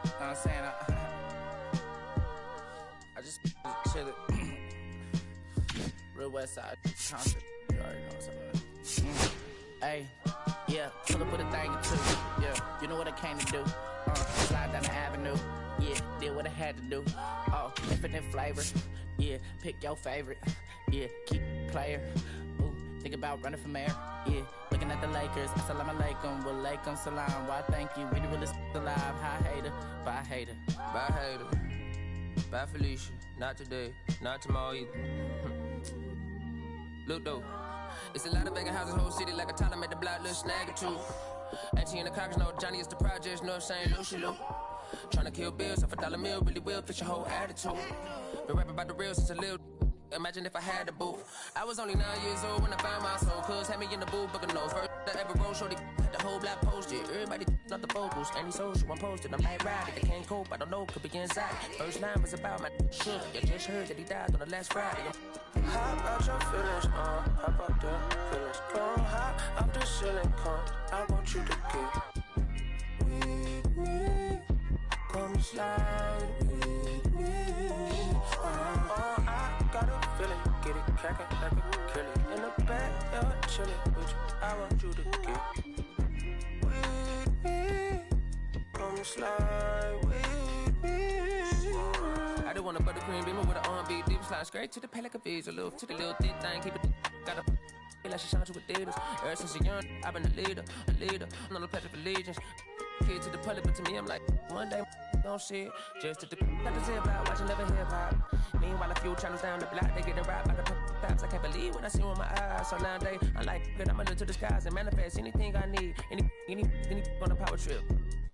what I'm saying? I just chillin'. Real West Side concert. You already know what's up. Hey, yeah, pull up with a thing or two. Yeah, you know what I came to do. Slide down the avenue. Yeah, did what I had to do. Oh, infinite flavors. Yeah, pick your favorite. Yeah, keep player. Ooh, think about running for mayor. Yeah, looking at the Lakers. Assalamu alaikum, wa alaikum salam. Why thank you, we the realest alive. Hi hater, bye hater. Bye hater, bye Felicia. Not today, not tomorrow either. Look though, it's a lot of vacant houses, whole city like a toddler made the block, little snag or two. Auntie and the cockers know Johnny is the projects, know St. Lucia. Tryna kill bills off $1 meal, really will fix your whole attitude. Been rapping about the real since a little. Imagine if I had the booth. I was only 9 years old when I found my soul. Cuz had me in the booth, booking no first I ever wrote, shorty had the whole block posted. Everybody not the vocals, any social, I'm posted. I'm like ride, they can't cope, I don't know, could be inside. First line was about my sugar. You just heard that he died on the last Friday. How about your feelings, how about the feelings? Come high, I'm the ceiling, come, I want you to get with me. Come slide with me. I got a feeling, get it crackin' like a kill it. In the back, you're chillin' with you, I want you to get with me. Come slide with me. I do want a buttercream beamer with an R&B deep slide straight to the Pelican V's, a little to the little thick thing, keep it got a feel like she shines with Adidas. Ever since a young, I've been a leader, I'm on the pledge of allegiance. Kid to the public, but to me, I'm like, one day, don't see it. Just to the got to say about watching never hip hop. Meanwhile, a few channels down the block, they get it right by the pops. I can't believe what I see with my eyes. So nowadays, I'm like, good, I'ma look to the skies and manifest anything I need. Any on a power trip.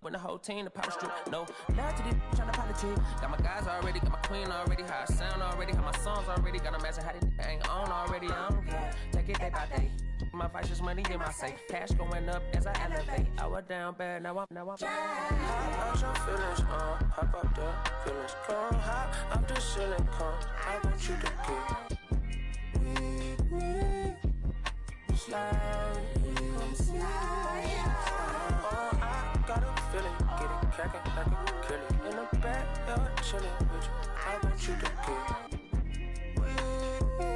When the whole team, the power strip. No, love to these trying to politic. Got my guys already, got my queen already, how I sound already, how my songs already. Got them asking how they ain't on already. I don't care. Take it day by day. My vice is money in my safe. Cash going up as I elevate. I was down bad, now I'm How about your feelings, how about the feelings? Come high, I'm the ceiling, come, I want you to get with me. Slide with me. I got a feeling, get it crackin' like a kill it. In the back, you're chillin' with you, I want you to get with me.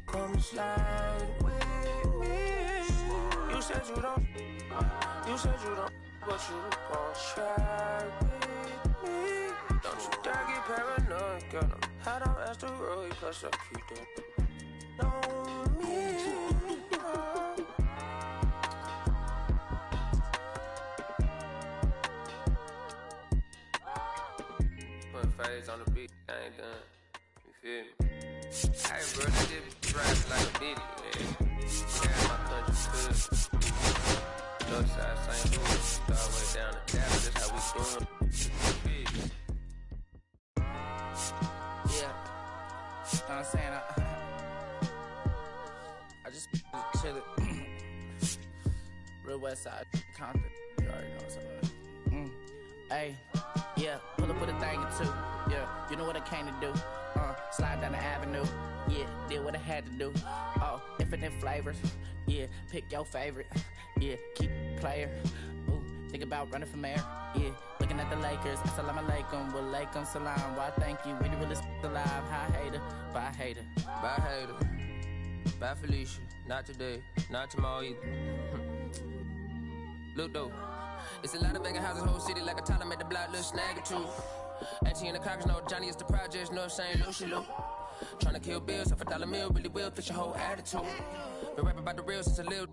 Come slide with me. You said you don't, but you gon' try with me. Don't you dare get paranoid, girl. Hot on asteroid, plus I keep that on me. Put phase on the beat, I ain't done. You feel me? Hey, bro, that shit drives like a bitch, man. Carry my country good. Northside St. Louis, all the way down to Dallas, that's how we doing. Yeah, you know what I'm saying? I just chillin'. Real West Side concert. You already know what's up. Hey, yeah, pull up with a thing or two. Yeah, you know what I came to do. Slide down the avenue. Yeah, did what I had to do. Oh, infinite flavors. Yeah, pick your favorite. Yeah, keep player. Ooh, think about running for mayor. Yeah, looking at the Lakers. Assalamu alaikum, wa alaikum salam. Why thank you, we the realest alive. Hi hater, bye hater. Bye hater, bye Felicia. Not today, not tomorrow either. Look though, it's a lot of vacant houses, whole city like a toddler made the block, little snag or two. Auntie and the cockers know Johnny is the projects, know St. Lucia. Tryna kill bills off $1 meal, really will fix your whole attitude. Been rapping about the real since a little.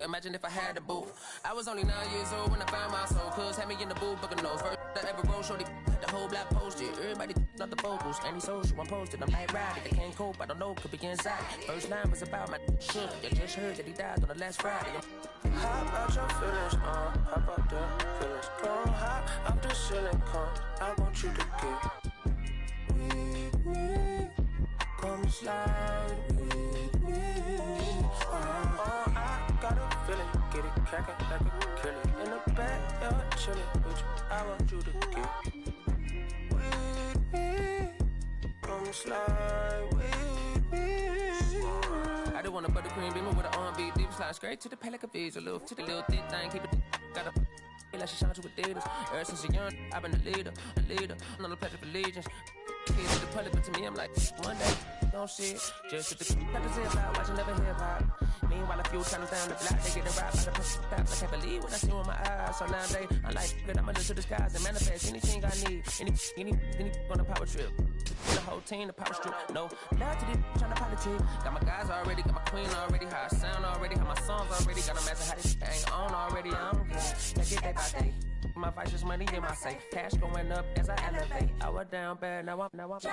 Imagine if I had the booth. I was only 9 years old when I found my soul. Cuz had me in the booth, booking no first I ever wrote, shorty had the whole block posted. Everybody not the vocals, any social, I'm posted. I'm like ride, they can't cope, I don't know, could be inside. First line was about my sugar. You just heard that he died on the last Friday. How about your feelings, how about the feelings? Come high, I'm the ceiling, come, I want you to get with me. Come slide with me. I got a feeling, get it crackin' like a kill it. In the back, you're chillin' with you, I want you to get with me. Come slide with me. I do want a buttercream beamer with an R&B deep slide straight to the Pelican V's, a little to the little thick thing, keep it got a feel like she shot you with Adidas. Ever since a young, I've been a leader. I'm on the pledge of allegiance. Kids to the public, but to me, I'm like, one day, don't shit. Just with the cut the zip out, watching never hip hop. Meanwhile, a few times down the block, they get the rap by the paps. I can't believe what I see with my eyes. So nowadays, I'm like, good, I'ma look to the skies and manifest anything I need. Any on a power trip. The whole team, the power strip. No, love to this trying to politic. Got my guys already, got my queen already, how I sound already, how my songs already. Got them asking how this ain't on already. I don't get it. Take it day by day. My vice is money in my safe. Cash going up as I elevate. I was down bad, now I'm Hot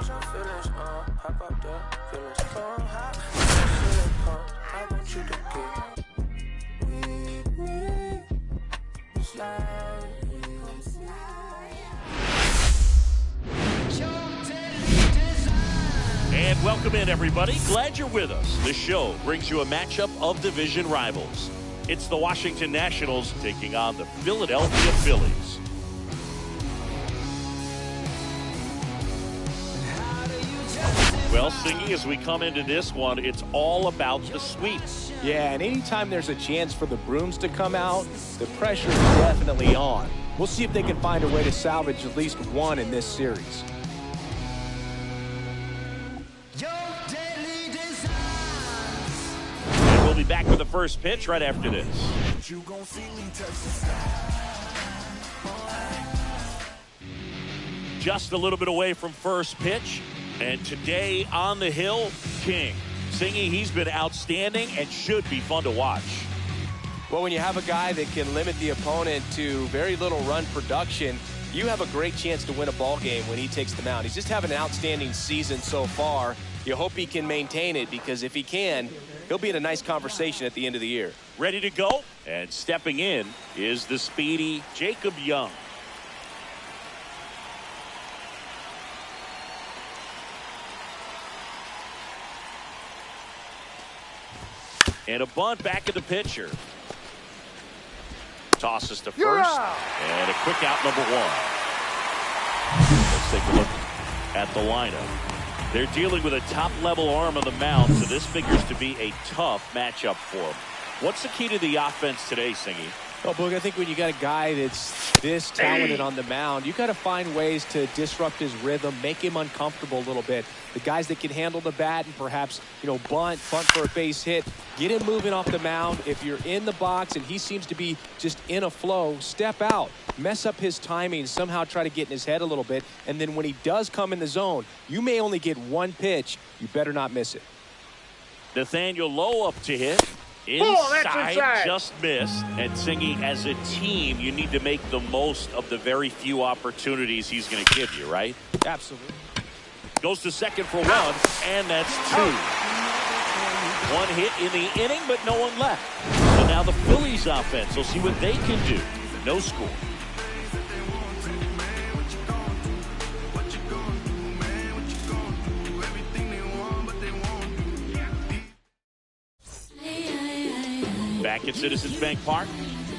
your feelings, hop up there, feelings hot. I want you to get slide. And welcome in, everybody. Glad you're with us. This show brings you a matchup of division rivals. It's the Washington Nationals taking on the Philadelphia Phillies. Well, Singy, as we come into this one, it's all about the sweep. Yeah, and anytime there's a chance for the brooms to come out, the pressure is definitely on. We'll see if they can find a way to salvage at least one in this series. And we'll be back with the first pitch right after this. Just a little bit away from first pitch. And today on the hill, King. Singy, he's been outstanding and should be fun to watch. Well, when you have a guy that can limit the opponent to very little run production, you have a great chance to win a ball game when he takes the mound. He's just having an outstanding season so far. You hope he can maintain it, because if he can, he'll be in a nice conversation at the end of the year. Ready to go? And stepping in is the speedy Jacob Young. And a bunt back at the pitcher. Tosses to first. And a quick out, number one. Let's take a look at the lineup. They're dealing with a top-level arm on the mound, so this figures to be a tough matchup for them. What's the key to the offense today, Singy? Well, Boog, I think when you got a guy that's this talented on the mound, you got to find ways to disrupt his rhythm, make him uncomfortable a little bit. The guys that can handle the bat and perhaps, bunt for a base hit, get him moving off the mound. If you're in the box and he seems to be just in a flow, step out, mess up his timing, somehow try to get in his head a little bit. And then when he does come in the zone, you may only get one pitch. You better not miss it. Nathaniel Lowe up to hit. Inside, just missed. And Singy, as a team, you need to make the most of the very few opportunities he's going to give you, right? Absolutely. Goes to second for one, and that's two. One hit in the inning, but no one left. So now the Phillies offense will see what they can do. No score. Back at Citizens Bank Park,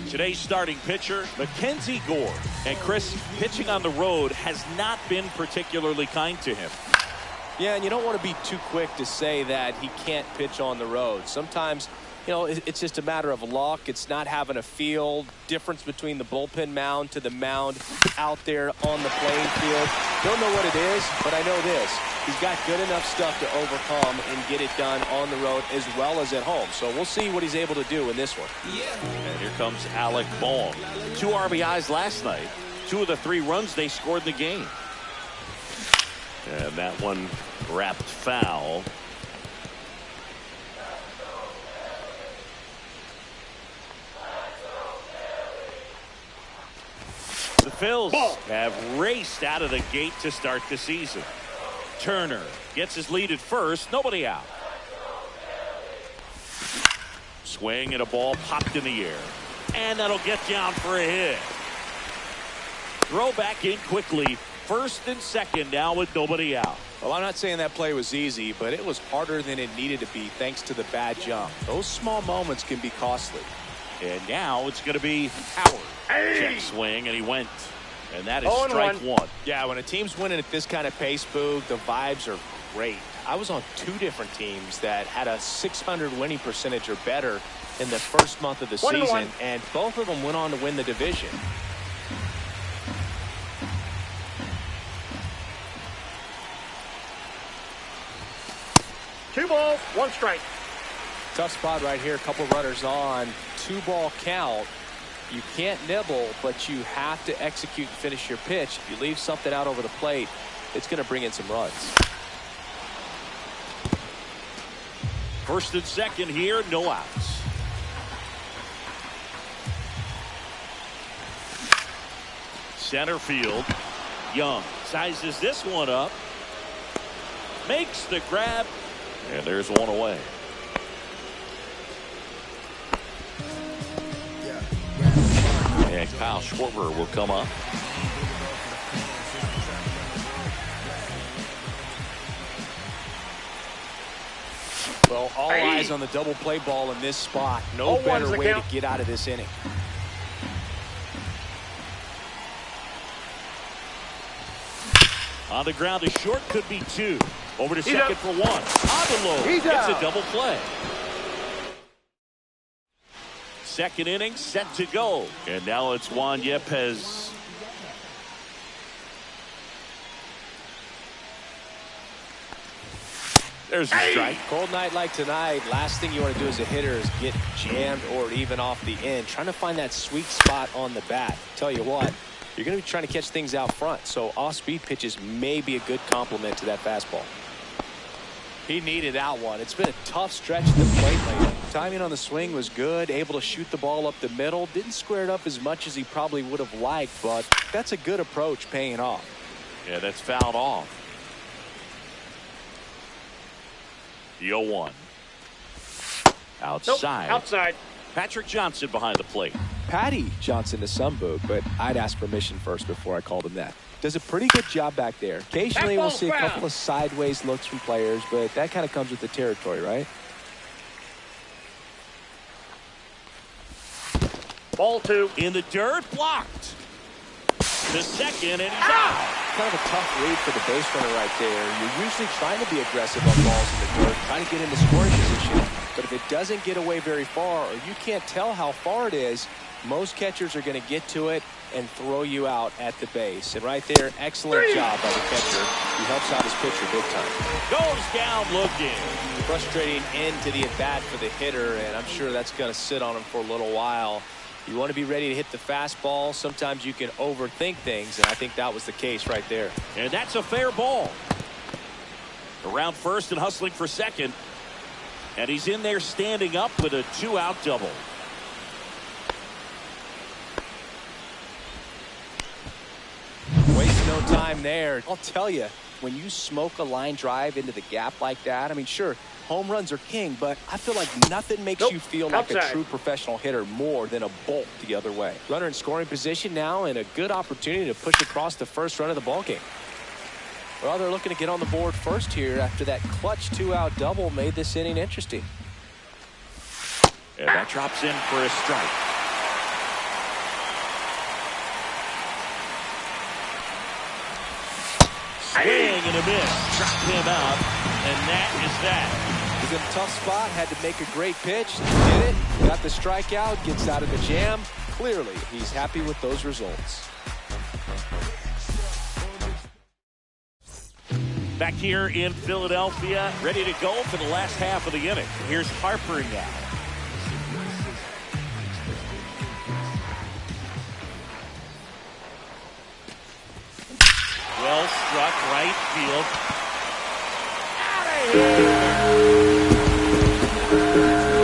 today's starting pitcher, Mackenzie Gore. And Chris, pitching on the road has not been particularly kind to him. Yeah, and you don't want to be too quick to say that he can't pitch on the road. Sometimes, it's just a matter of luck. It's not having a feel. Difference between the bullpen mound to the mound out there on the playing field. Don't know what it is, but I know this. He's got good enough stuff to overcome and get it done on the road as well as at home. So we'll see what he's able to do in this one. And here comes Alec Bohm. 2 RBIs last night. 2 of the 3 runs they scored in the game. And that one wrapped foul. The Phils have raced out of the gate to start the season. Turner gets his lead at first. Nobody out. Swing and a ball popped in the air. And that'll get down for a hit. Throw back in quickly. First and second now with nobody out. Well, I'm not saying that play was easy, but it was harder than it needed to be thanks to the bad jump. Those small moments can be costly. And now it's going to be Howard. Check swing, and he went. And that is strike one. Yeah, when a team's winning at this kind of pace, Boog, the vibes are great. I was on 2 different teams that had a .600 winning percentage or better in the first month of the season, and both of them went on to win the division. Two balls, one strike. Tough spot right here. A couple runners on. 2-ball count. You can't nibble, but you have to execute and finish your pitch. If you leave something out over the plate, it's going to bring in some runs. First and second here, no outs. Center field. Young sizes this one up. Makes the grab. And there's one away. And Kyle Schwarber will come up. Well, all eyes on the double play ball in this spot. No better way to get out of this inning. On the ground to short, could be 2. Over to second for 1. On the low, it's a double play. Second inning set to go. And now it's Juan Yepez. There's a strike. Cold night like tonight, last thing you want to do as a hitter is get jammed or even off the end. Trying to find that sweet spot on the bat. Tell you what, you're going to be trying to catch things out front. So off-speed pitches may be a good complement to that fastball. He needed that one. It's been a tough stretch at the plate lately. Timing on the swing was good. Able to shoot the ball up the middle. Didn't square it up as much as he probably would have liked, but that's a good approach paying off. Yeah, that's fouled off. The 0-1. Outside. Nope, outside. Patrick Johnson behind the plate. Patty Johnson to some book, but I'd ask permission first before I called him that. Does a pretty good job back there. Occasionally we'll see a couple of sideways looks from players, but that kind of comes with the territory, right? Ball 2. In the dirt, blocked. The second, and he's out. Kind of a tough read for the base runner right there. You're usually trying to be aggressive on balls in the dirt, trying to get into scoring position. But if it doesn't get away very far, or you can't tell how far it is, most catchers are going to get to it and throw you out at the base. And right there, excellent job by the catcher. He helps out his pitcher big time. Goes down looking. Frustrating end to the at-bat for the hitter, and I'm sure that's going to sit on him for a little while. You want to be ready to hit the fastball. Sometimes you can overthink things, and I think that was the case right there. And that's a fair ball. Around first and hustling for second. And he's in there standing up with a 2-out double. Waste no time there. I'll tell you, when you smoke a line drive into the gap like that, I mean, sure, home runs are king, but I feel like nothing makes you feel like a true professional hitter more than a bolt the other way. Runner in scoring position now, and a good opportunity to push across the first run of the ballgame. Well, they're looking to get on the board first here after that clutch 2-out double made this inning interesting. And that drops in for a strike. Swing and a miss. Dropped him out, and that is that. He's in a tough spot, had to make a great pitch, did it, got the strikeout, gets out of the jam. Clearly, he's happy with those results. Back here in Philadelphia, ready to go for the last half of the inning. Here's Harper now. Well struck, right field. Out of here!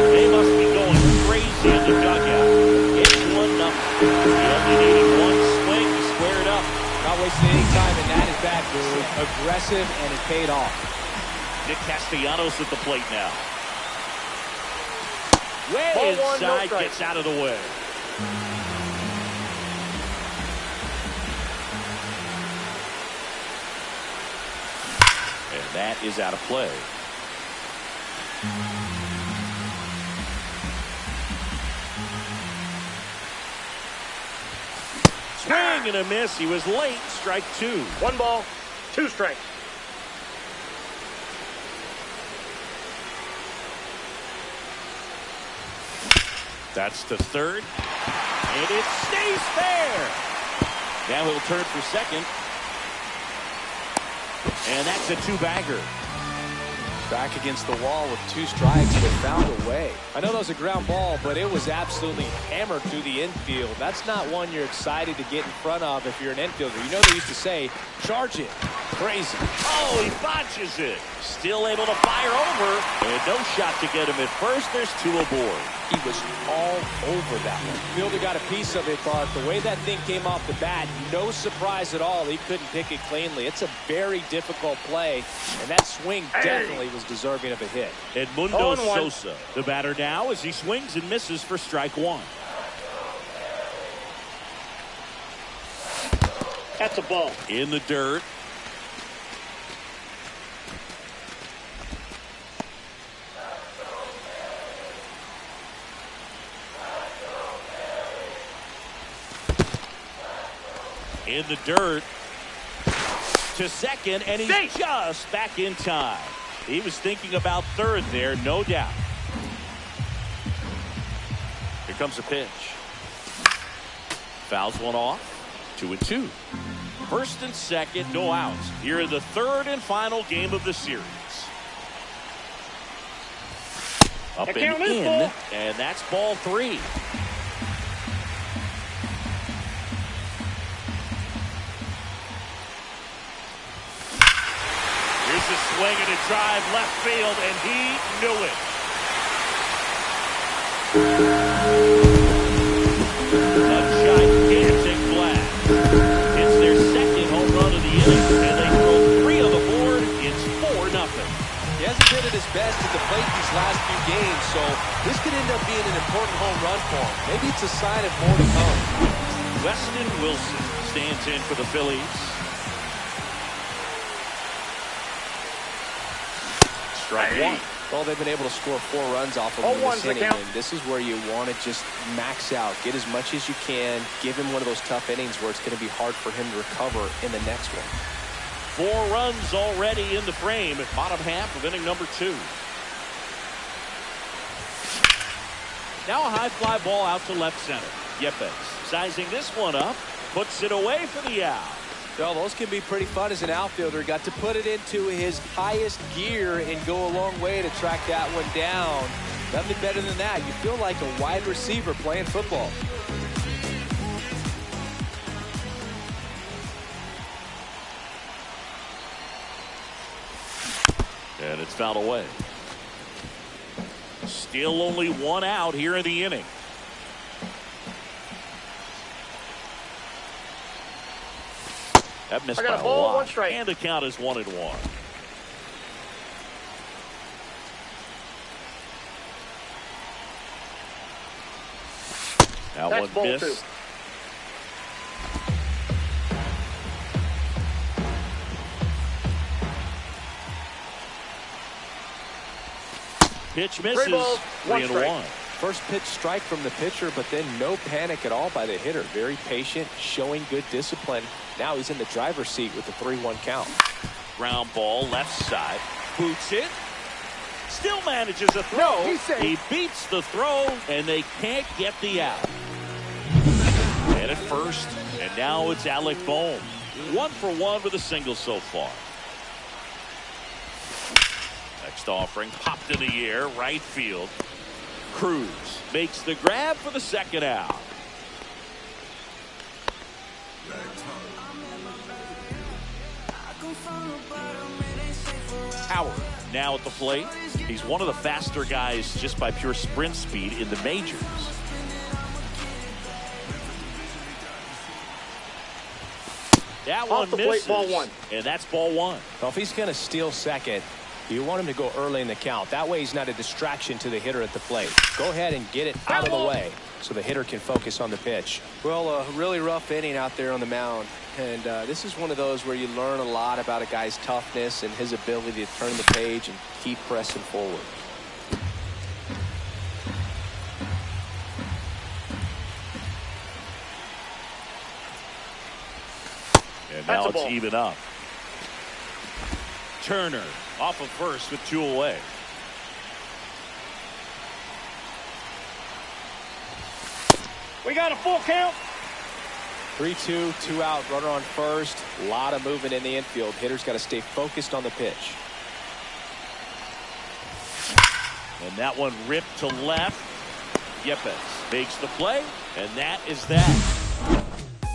They must be going crazy in the dugout. It's 1-0. He only needed one swing to square it up. Not wasting any time, and that is bad, dude. Aggressive, and it paid off. Nick Castellanos at the plate now. Way Ball inside, 1, no gets out of the way. And that is out of play. Swing and a miss. He was late. Strike 2. 1 ball, 2 strikes. That's to third. And it stays there. Now he'll turn for second. And that's a two-bagger. Back against the wall with 2 strikes, but found a way. I know that was a ground ball, but it was absolutely hammered through the infield. That's not one you're excited to get in front of if you're an infielder. You know they used to say, charge it. Crazy. Oh, he botches it. Still able to fire over. And no shot to get him at first. There's 2 aboard. He was all over that one. Fielder got a piece of it, but the way that thing came off the bat, no surprise at all. He couldn't pick it cleanly. It's a very difficult play, and that swing definitely was deserving of a hit. Edmundo Sosa, the batter now, as he swings and misses for strike 1. That's a ball. In the dirt. In the dirt to second, and he's just back in time. He was thinking about third there, no doubt. Here comes a pitch. Fouls one off. 2-2. First and second, no outs. Here in the third and final game of the series. Up and in, and that's ball 3. Here's a swing and a drive left field, and he knew it. A gigantic blast. It's their second home run of the inning, and they throw 3 on the board. It's 4-0. He hasn't been at his best at the plate these last few games, so this could end up being an important home run for him. Maybe it's a sign of more to come. Weston Wilson stands in for the Phillies. Strike 1. Well, they've been able to score 4 runs off of him in this inning, and this is where you want to just max out, get as much as you can, give him one of those tough innings where it's going to be hard for him to recover in the next one. 4 runs already in the frame at bottom half of inning number 2. Now a high fly ball out to left center. Yepes sizing this one up, puts it away for the out. Well, those can be pretty fun as an outfielder. Got to put it into his highest gear and go a long way to track that one down. Nothing better than that. You feel like a wide receiver playing football. And it's fouled away. Still only 1 out here in the inning. That missed by a lot. 1 strike. And the count is 1-1. That That's one ball missed. 2. Pitch misses. 3-1. First pitch strike from the pitcher, but then no panic at all by the hitter. Very patient, showing good discipline. Now he's in the driver's seat with the 3-1 count. Ground ball left side. Boots it. Still manages a throw. He beats the throw, and they can't get the out. And at first, and now it's Alec Bohm. 1 for 1 with a single so far. Next offering popped in the air, right field. Cruz makes the grab for the second out. Howard now at the plate. He's one of the faster guys just by pure sprint speed in the majors. That one misses. Ball 1. And that's ball 1. Well, if he's going to steal second, you want him to go early in the count. That way he's not a distraction to the hitter at the plate. Go ahead and get it out of the way so the hitter can focus on the pitch. Well, a really rough inning out there on the mound. And this is one of those where you learn a lot about a guy's toughness and his ability to turn the page and keep pressing forward. And now it's even up. Turner off of first with 2 away. We got a full count. 3-2, 2 out, runner on first. A lot of movement in the infield. Hitter's got to stay focused on the pitch. And that one ripped to left. Yepes makes the play, and that is that.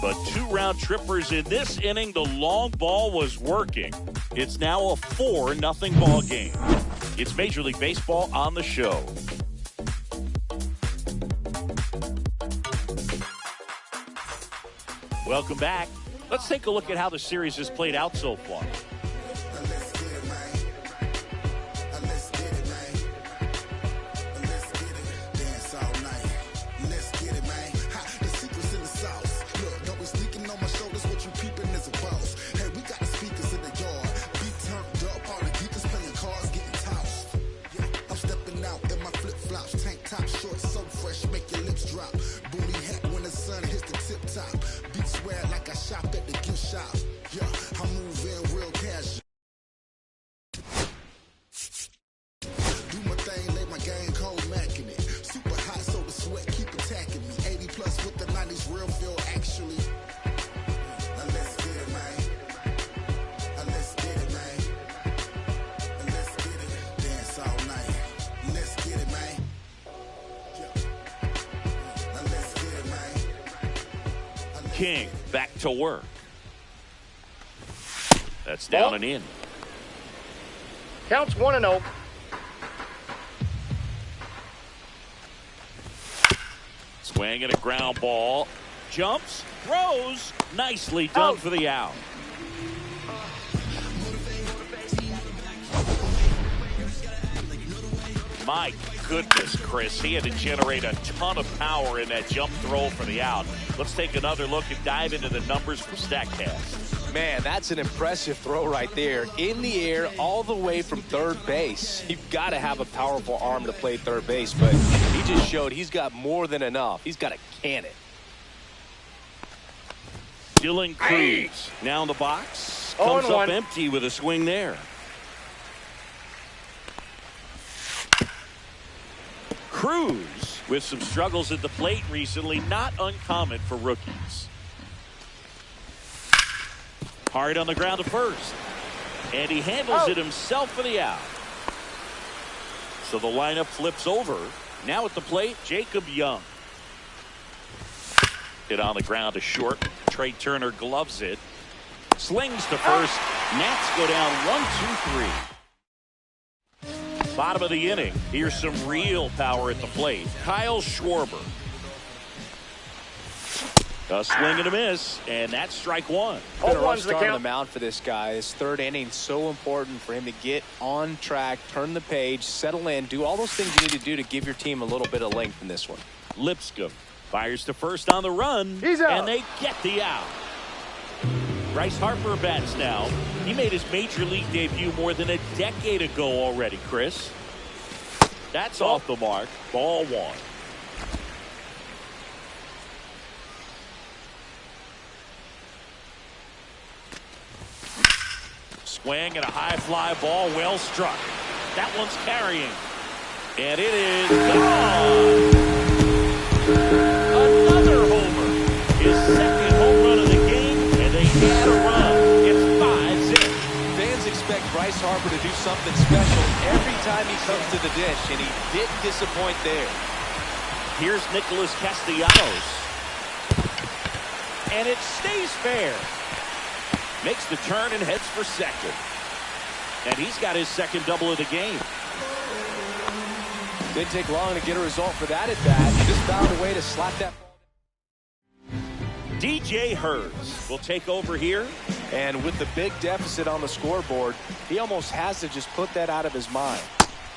But 2 round trippers in this inning. The long ball was working. It's now a 4-0 ball game. It's Major League Baseball on the show. Welcome back. Let's take a look at how the series has played out so far. King back to work. That's down and in. Counts 1-0. Swing and a ground ball. Jumps, throws. Nicely done for the out. My goodness, Chris, he had to generate a ton of power in that jump throw for the out. Let's take another look and dive into the numbers from StatCast. Man, that's an impressive throw right there. In the air, all the way from third base. You've got to have a powerful arm to play third base, but he just showed he's got more than enough. He's got to can it. Dylan Cruz now in the box. Comes up empty with a swing there. Cruz with some struggles at the plate recently, not uncommon for rookies. Hard on the ground to first, and he handles it himself for the out. So the lineup flips over. Now at the plate, Jacob Young. Hit on the ground to short. Trey Turner gloves it. Slings to first. Nats go down 1-2-3. Bottom of the inning. Here's some real power at the plate. Kyle Schwarber. A swing and a miss, and that's strike one. Been a rough start on the mound for this guy. His third inning so important for him to get on track, turn the page, settle in, do all those things you need to do to give your team a little bit of length in this one. Lipscomb fires to first on the run, and they get the out. Bryce Harper bats now. He made his major league debut more than a decade ago already, Chris. That's off the mark. Ball one. Swing and a high fly ball, well struck. That one's carrying. And it is gone. Another homer. His second home run of the game, and they had a run. It's 5-0. Fans expect Bryce Harper to do something special every time he comes to the dish, and he didn't disappoint there. Here's Nicholas Castellanos. And it stays fair. Makes the turn and heads for second. And he's got his second double of the game. Didn't take long to get a result for that at bat. He just found a way to slap that ball. DJ Hurts will take over here. And with the big deficit on the scoreboard, he almost has to just put that out of his mind.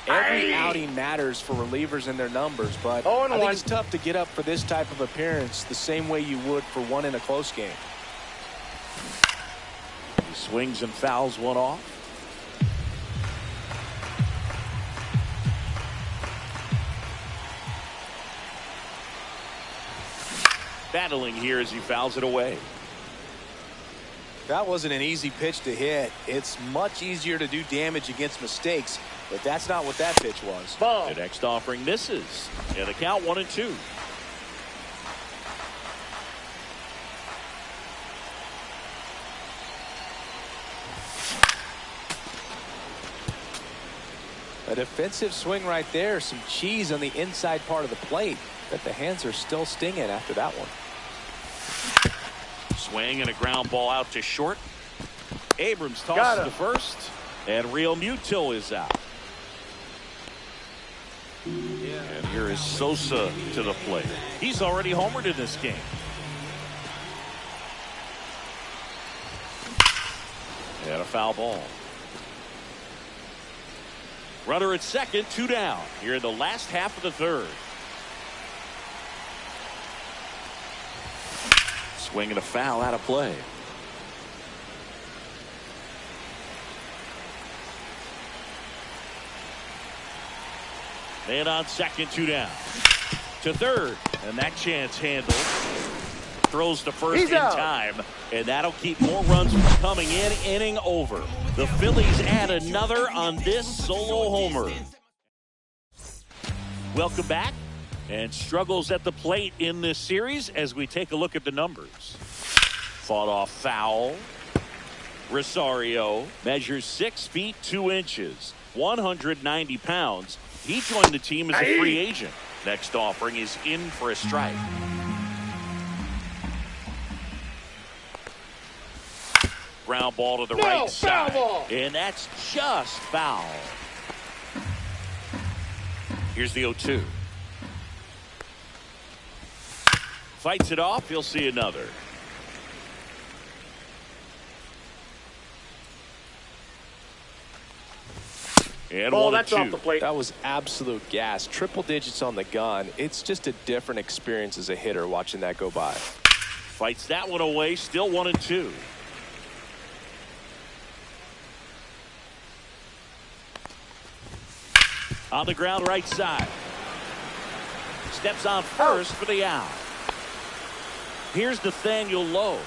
Every outing matters for relievers and their numbers, but I think it's tough to get up for this type of appearance the same way you would for one in a close game. He swings and fouls one off. Battling here as he fouls it away. That wasn't an easy pitch to hit. It's much easier to do damage against mistakes, but that's not what that pitch was. The next offering misses. And the count 1-2. A defensive swing right there. Some cheese on the inside part of the plate. But the hands are still stinging after that one. Swing and a ground ball out to short. Abrams tosses to first. And Real Muto is out. And here is Sosa to the plate. He's already homered in this game. And a foul ball. Runner at second, 2 down. Here in the last half of the third. Swing and a foul out of play. Man on second, 2 down. To third, and that chance handled. Throws to first in time, and that'll keep more runs from coming in. Inning over. The Phillies add another on this solo homer. Welcome back. And struggles at the plate in this series as we take a look at the numbers. Fought off foul. Rosario measures 6 feet 2 inches, 190 pounds. He joined the team as a free agent. Next offering is in for a strike. Ground ball to the right side. And that's just foul. Here's the 0-2. Fights it off. He'll see another. And ball, 1-2. that's off the plate. That was absolute gas. Triple digits on the gun. It's just a different experience as a hitter watching that go by. Fights that one away. Still 1-2. On the ground right side. Steps on first for the out. Here's Nathaniel Lowe.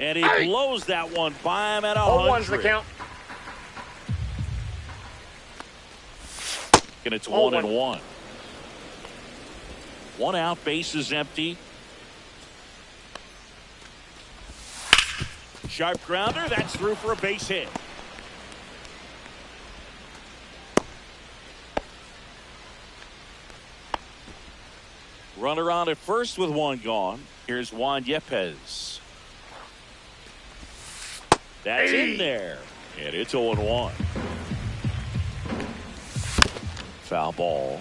And he blows that one by him at 100. 0-1's the count. And it's 1-1. 1 out, bases empty. Sharp grounder, that's through for a base hit. Runner on at first with 1 gone. Here's Juan Yepez. That's in there. And it's 0-1. Foul ball.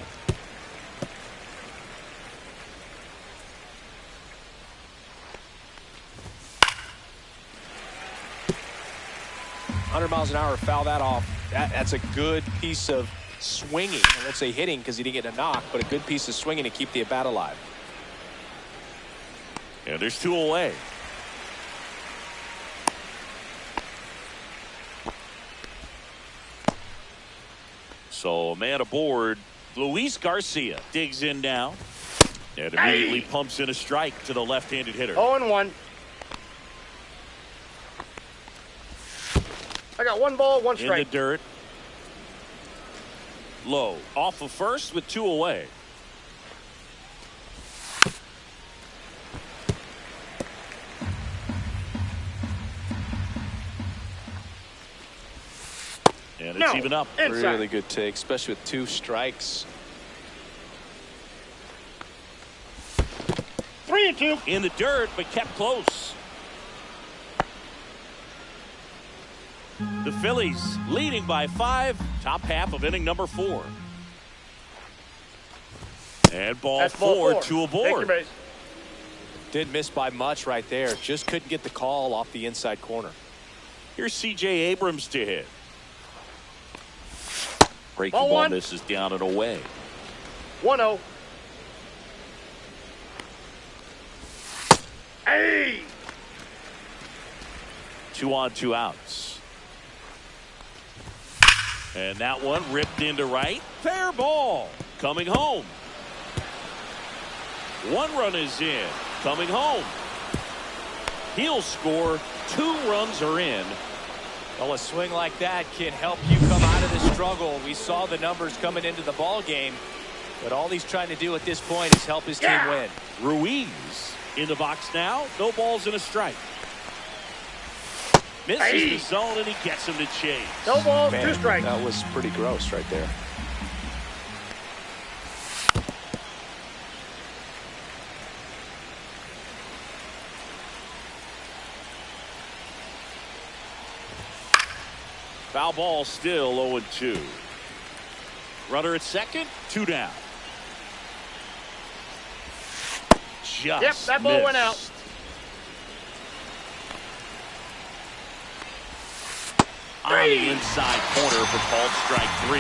mph foul that off. That's a good piece of swinging. I won't say hitting because he didn't get a knock, but a good piece of swinging to keep the at bat alive. And there's 2 away. So a man aboard. Luis Garcia digs in now and immediately pumps in a strike to the left-handed hitter. 0-1. I got 1 ball, 1 strike. In the dirt. Low off of first with 2 away. And it's even up. Inside. Really good take, especially with 2 strikes. 3-2. In the dirt, but kept close. The Phillies leading by 5. Top half of inning number 4. And ball 4, 2 aboard. Take your base. Didn't miss by much right there. Just couldn't get the call off the inside corner. Here's C.J. Abrams to hit. Breaking Ball ball 1. misses down and away. 1-0. Hey! 2 on, 2 outs. And that one ripped into right. Fair ball. Coming home. 1 run is in. Coming home. He'll score. 2 runs are in. Well, a swing like that can help you come out of the struggle. We saw the numbers coming into the ball game, but all he's trying to do at this point is help his team win. Ruiz in the box now. No balls and a strike. Misses the zone, and he gets him to chase. No balls, Man, 2 strikes. that was pretty gross right there. Foul ball, still 0-2. Runner at second, 2 down. Just Yep, that ball went out. missed. On the inside corner for called strike 3.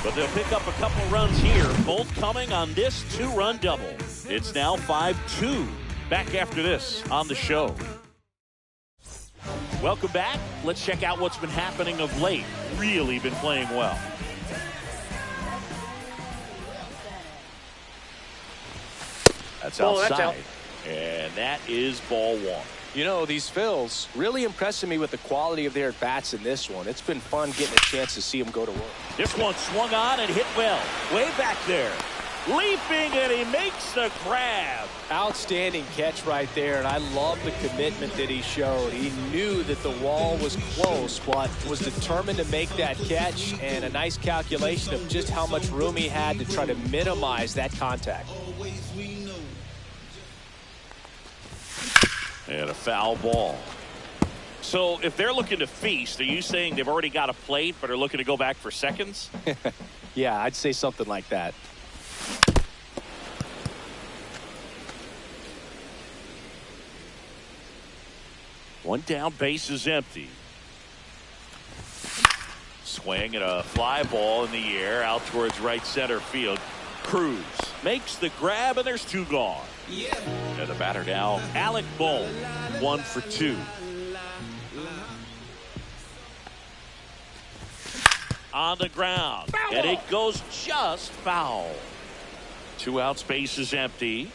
But they'll pick up a couple runs here, both coming on this 2-run double. It's now 5-2. Back after this on the show. Welcome back. Let's check out what's been happening of late. Really been playing well. That's outside. That's out. And that is ball 1. You know, these Phils really impressing me with the quality of their bats in this one. It's been fun getting a chance to see them go to work. This one swung on and hit well. Way back there. Leaping, and he makes the grab. Outstanding catch right there, and I love the commitment that he showed. He knew that the wall was close, but was determined to make that catch, and a nice calculation of just how much room he had to try to minimize that contact. And a foul ball. So if they're looking to feast, are you saying they've already got a plate but are looking to go back for seconds? Yeah, I'd say something like that. One down, base is empty. Swing and a fly ball in the air out towards right center field. Cruz makes the grab, and there's 2 gone. And the batter now, Alec Bohm, 1 for 2. On the ground, and it goes just foul. 2 outs, base is empty.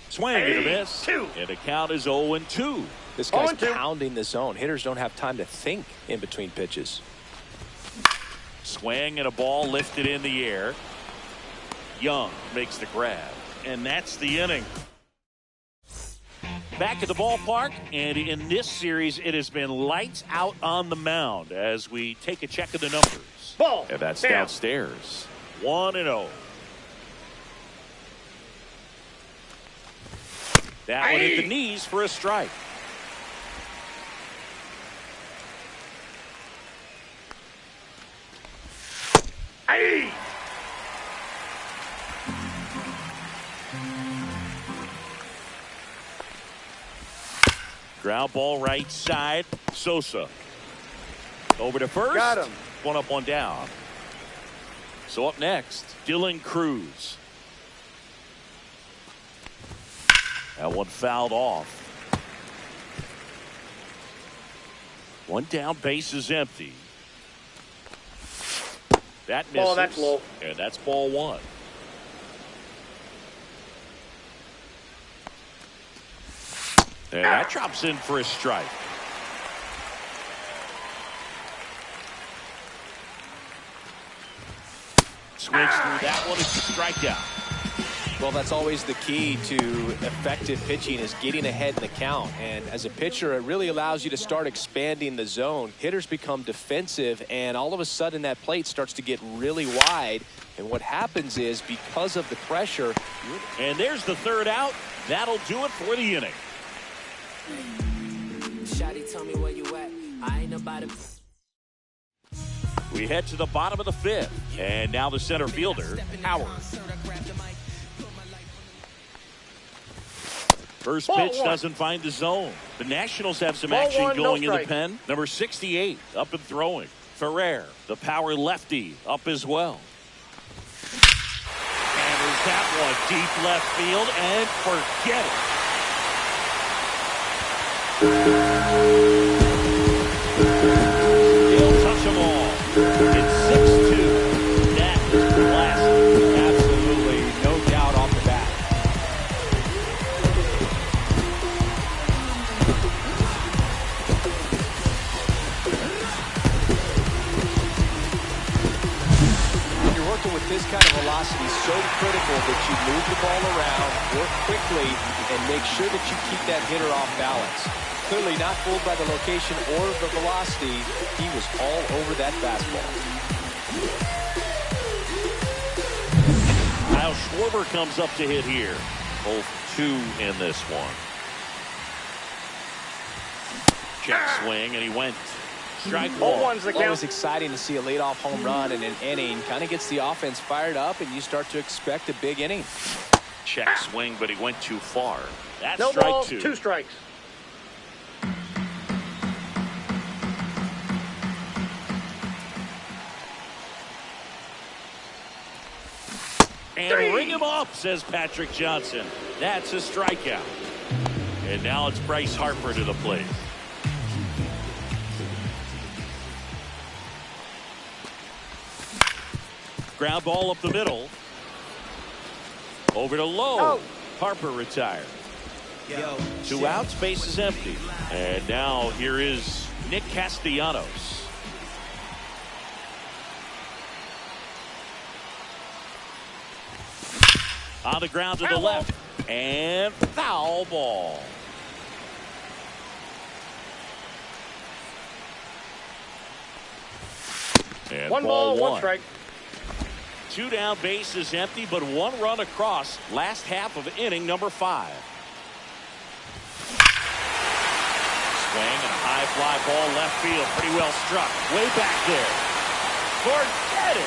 Swing and a miss. And the count is 0-2. This guy's pounding the zone. Hitters don't have time to think in between pitches. Swing and a ball lifted in the air. Young makes the grab, and that's the inning. Back at the ballpark, and in this series, it has been lights out on the mound as we take a check of the numbers. Ball. And that's Down. downstairs. 1-0. That one hit the knees for a strike. Ground ball right side. Sosa. Over to first. Got him. 1 up, 1 down. So up next, Dylan Cruz. That one fouled off. 1 down, base is empty. That misses. Oh, that's low. And that's ball 1. And that drops in for a strike. Swings through that one. It's a strikeout. Well, that's always the key to effective pitching, is getting ahead in the count. And as a pitcher, it really allows you to start expanding the zone. Hitters become defensive, and all of a sudden that plate starts to get really wide. And what happens is, because of the pressure... And there's the 3rd out. That'll do it for the inning. Shawty, tell me where you at. I ain't about it. We head to the bottom of the 5th. And now the center fielder, Howard. First pitch doesn't find the zone. The Nationals have some action going in the pen. Number 68 up and throwing. Ferrer, the power lefty, up as well. And there's that one deep left field, and forget it. He'll touch them all. It's 6-2. That is classic. Absolutely, no doubt off the bat. When you're working with this kind of velocity is so critical that you move the ball around, work quickly, and make sure that you keep that hitter off balance. Clearly not fooled by the location or the velocity. He was all over that fastball. Kyle Schwarber comes up to hit here. Both 2 in this one. Check swing, and he went. Strike one. One's the Well, it was count. exciting to see a leadoff home run in an inning. Kind of gets the offense fired up, and you start to expect a big inning. Check swing, but he went too far. That's No strike balls, 2. 2 strikes. And ring him up, says Patrick Johnson. That's a strikeout. And now it's Bryce Harper to the plate. Ground ball up the middle. Over to Lowe. Oh. Harper retired. 2 outs, base is empty. And now here is Nick Castellanos. On the ground to the left. And foul ball. And 1 ball ball, 1 strike. 2 down, base is empty, but 1 run across. Last half of inning number 5. Swing and a high fly ball left field. Pretty well struck. Way back there. Forget it.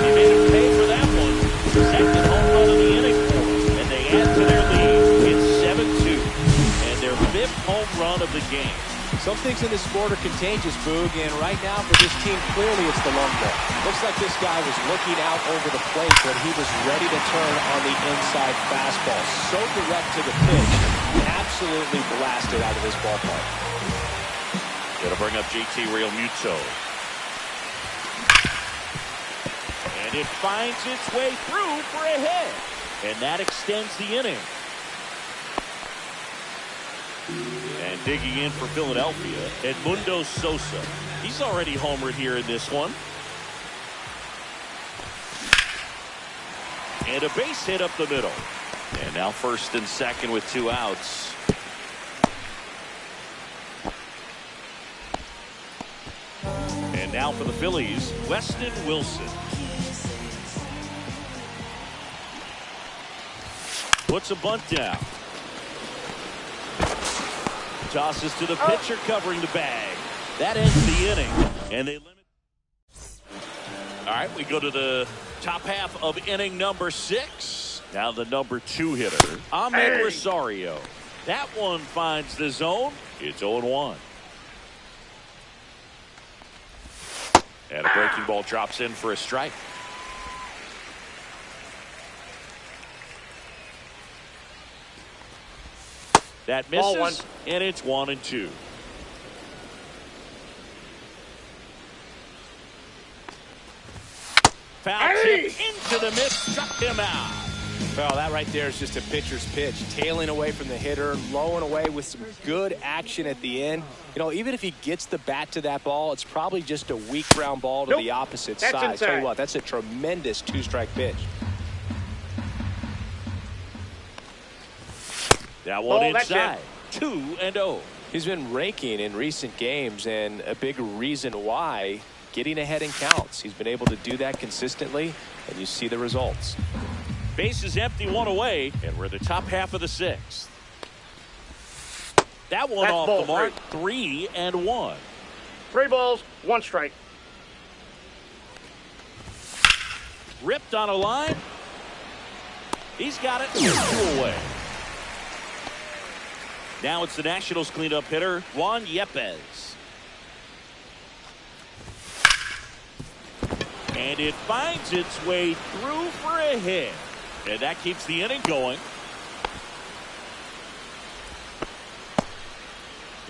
He made him pay for that one. Second home run of the inning for him. And they add to their lead. It's 7-2. And their 5th home run of the game. Some things in this sport are contagious, Boog, and right now for this team, clearly it's the long ball. Looks like this guy was looking out over the plate, but he was ready to turn on the inside fastball. So direct to the pitch, absolutely blasted out of this ballpark. Gonna bring up JT Realmuto. And it finds its way through for a hit. And that extends the inning. And digging in for Philadelphia, Edmundo Sosa. He's already homered here in this one. And a base hit up the middle. And now first and second with 2 outs. And now for the Phillies, Weston Wilson. Puts a bunt down. Tosses to the pitcher covering the bag. That ends the inning. And they limit. All right, we go to the top half of inning number 6. Now the number 2 hitter, Ahmed Rosario. That one finds the zone. It's 0-1. And a breaking ball drops in for a strike. That misses, and it's 1-2. Foul tip into the mid, struck him out. Well, that right there is just a pitcher's pitch, tailing away from the hitter, lowing away with some good action at the end. You know, even if he gets the bat to that ball, it's probably just a weak ground ball to the opposite side. Inside. Tell you what, that's a tremendous 2-strike pitch. That one inside. 2-0. He's been raking in recent games, and a big reason why, getting ahead in counts. He's been able to do that consistently, and you see the results. Base is empty, 1 away, and we're in the top half of the 6th. That one off the mark, 3-1. 3 balls, 1 strike. Ripped on a line. He's got it. 2 away. Now it's the Nationals cleanup hitter, Juan Yepez. And it finds its way through for a hit. And that keeps the inning going.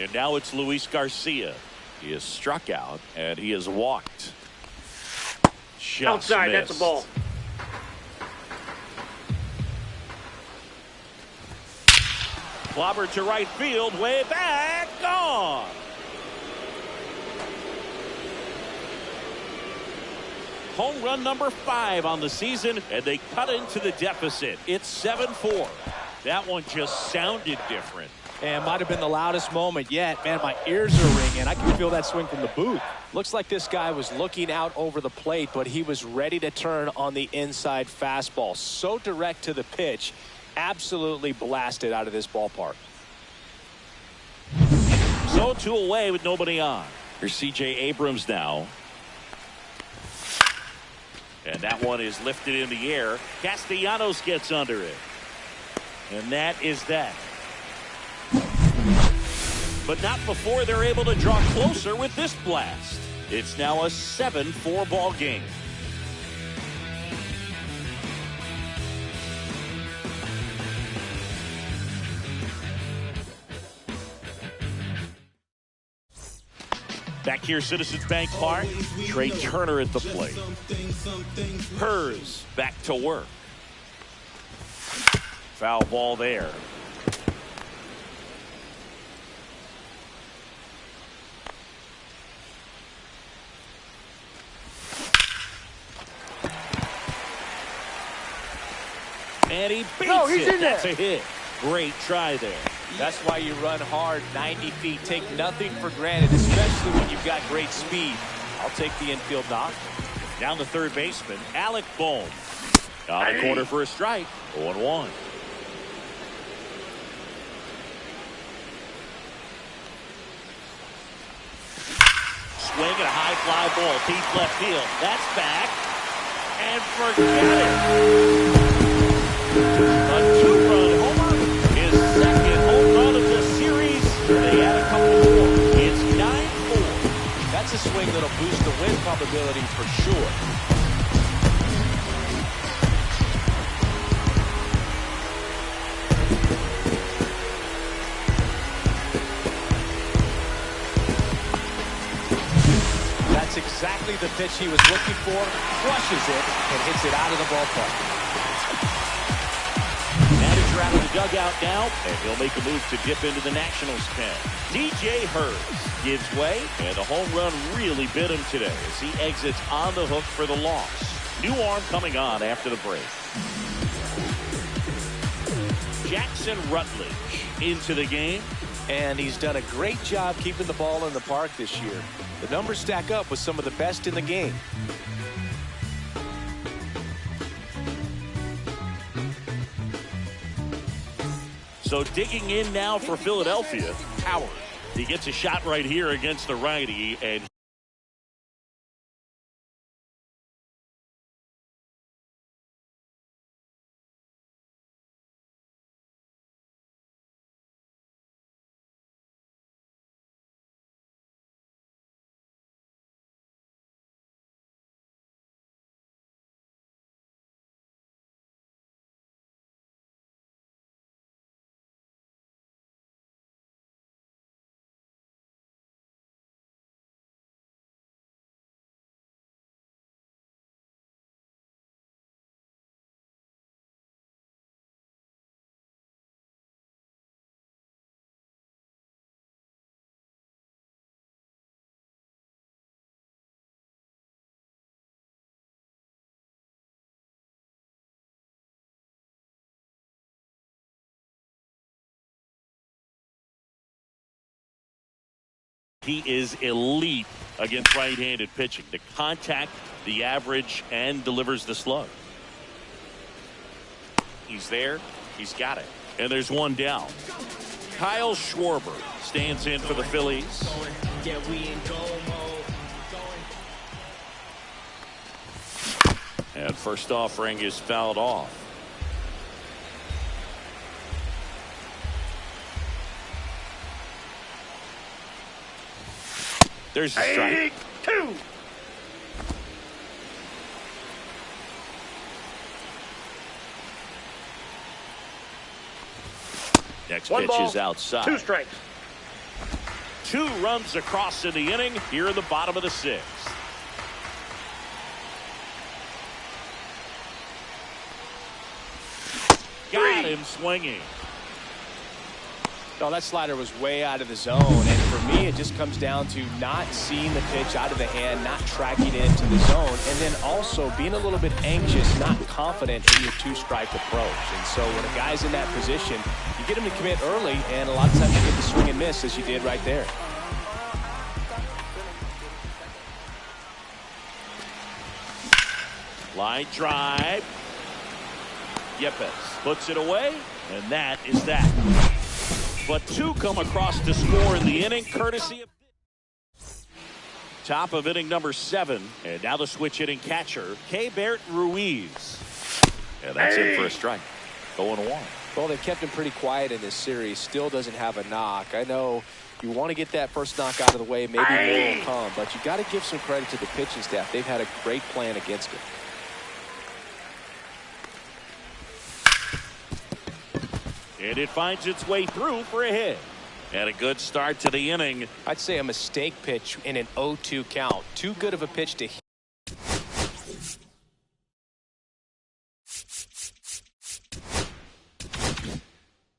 And now it's Luis Garcia. He is struck out, and he is walked. Just outside, missed. that's a ball. Clobber to right field, way back, gone. Home run number 5 on the season, and they cut into the deficit. It's 7-4. That one just sounded different. And might have been the loudest moment yet. Man, my ears are ringing. I can feel that swing from the booth. Looks like this guy was looking out over the plate, but he was ready to turn on the inside fastball. So direct to the pitch. Absolutely blasted out of this ballpark. So 2 away with nobody on. Here's C.J. Abrams now. And that one is lifted in the air. Castellanos gets under it. And that is that. But not before they're able to draw closer with this blast. It's now a 7-4 ball game. Back here, Citizens Bank Park. Trey Turner at the plate. Hers back to work. Foul ball there. And he beats it. That's a hit. Great try there. That's why you run hard 90 feet. Take nothing for granted, especially when you've got great speed. I'll take the infield knock. Down the third baseman, Alec Bohm. On the corner for a strike. 0-1. Swing and a high fly ball. Deep left field. That's back. And forget it. A 2-run homer. His second home run of the series. They add a couple more. It's 9-4. That's a swing that'll boost the win probability for sure. That's exactly the pitch he was looking for. Crushes it and hits it out of the ballpark. Manager out of the dugout now, and he'll make a move to dip into the Nationals pen. DJ Hurts gives way, and the home run really bit him today as he exits on the hook for the loss. New arm coming on after the break. Jackson Rutledge into the game. And he's done a great job keeping the ball in the park this year. The numbers stack up with some of the best in the game. So digging in now for Philadelphia, Howard. He gets a shot right here against the righty, and he is elite against right-handed pitching. The contact, the average, and delivers the slug. He's there. He's got it. And there's one down. Kyle Schwarber stands in for the Phillies. And first offering is fouled off. There's the strike. 2. Next One pitch ball, is outside. 2 strikes. 2 runs across in the inning here in the bottom of the 6th. Got him swinging. Oh, that slider was way out of the zone, and for For me, it just comes down to not seeing the pitch out of the hand, not tracking it into the zone, and then also being a little bit anxious, not confident in your two-strike approach. And so when a guy's in that position, you get him to commit early, and a lot of times you get the swing and miss, as you did right there. Line drive. Yepes puts it away, and that is that. But two come across to score in the inning, courtesy of top of inning number 7. And now the switch hitting catcher, Keibert Ruiz. And that's in for a strike. 0-1. Well, they've kept him pretty quiet in this series. Still doesn't have a knock. I know you want to get that first knock out of the way. Maybe more will come. But you got to give some credit to the pitching staff. They've had a great plan against him. And it finds its way through for a hit. And a good start to the inning. I'd say a mistake pitch in an 0-2 count. Too good of a pitch to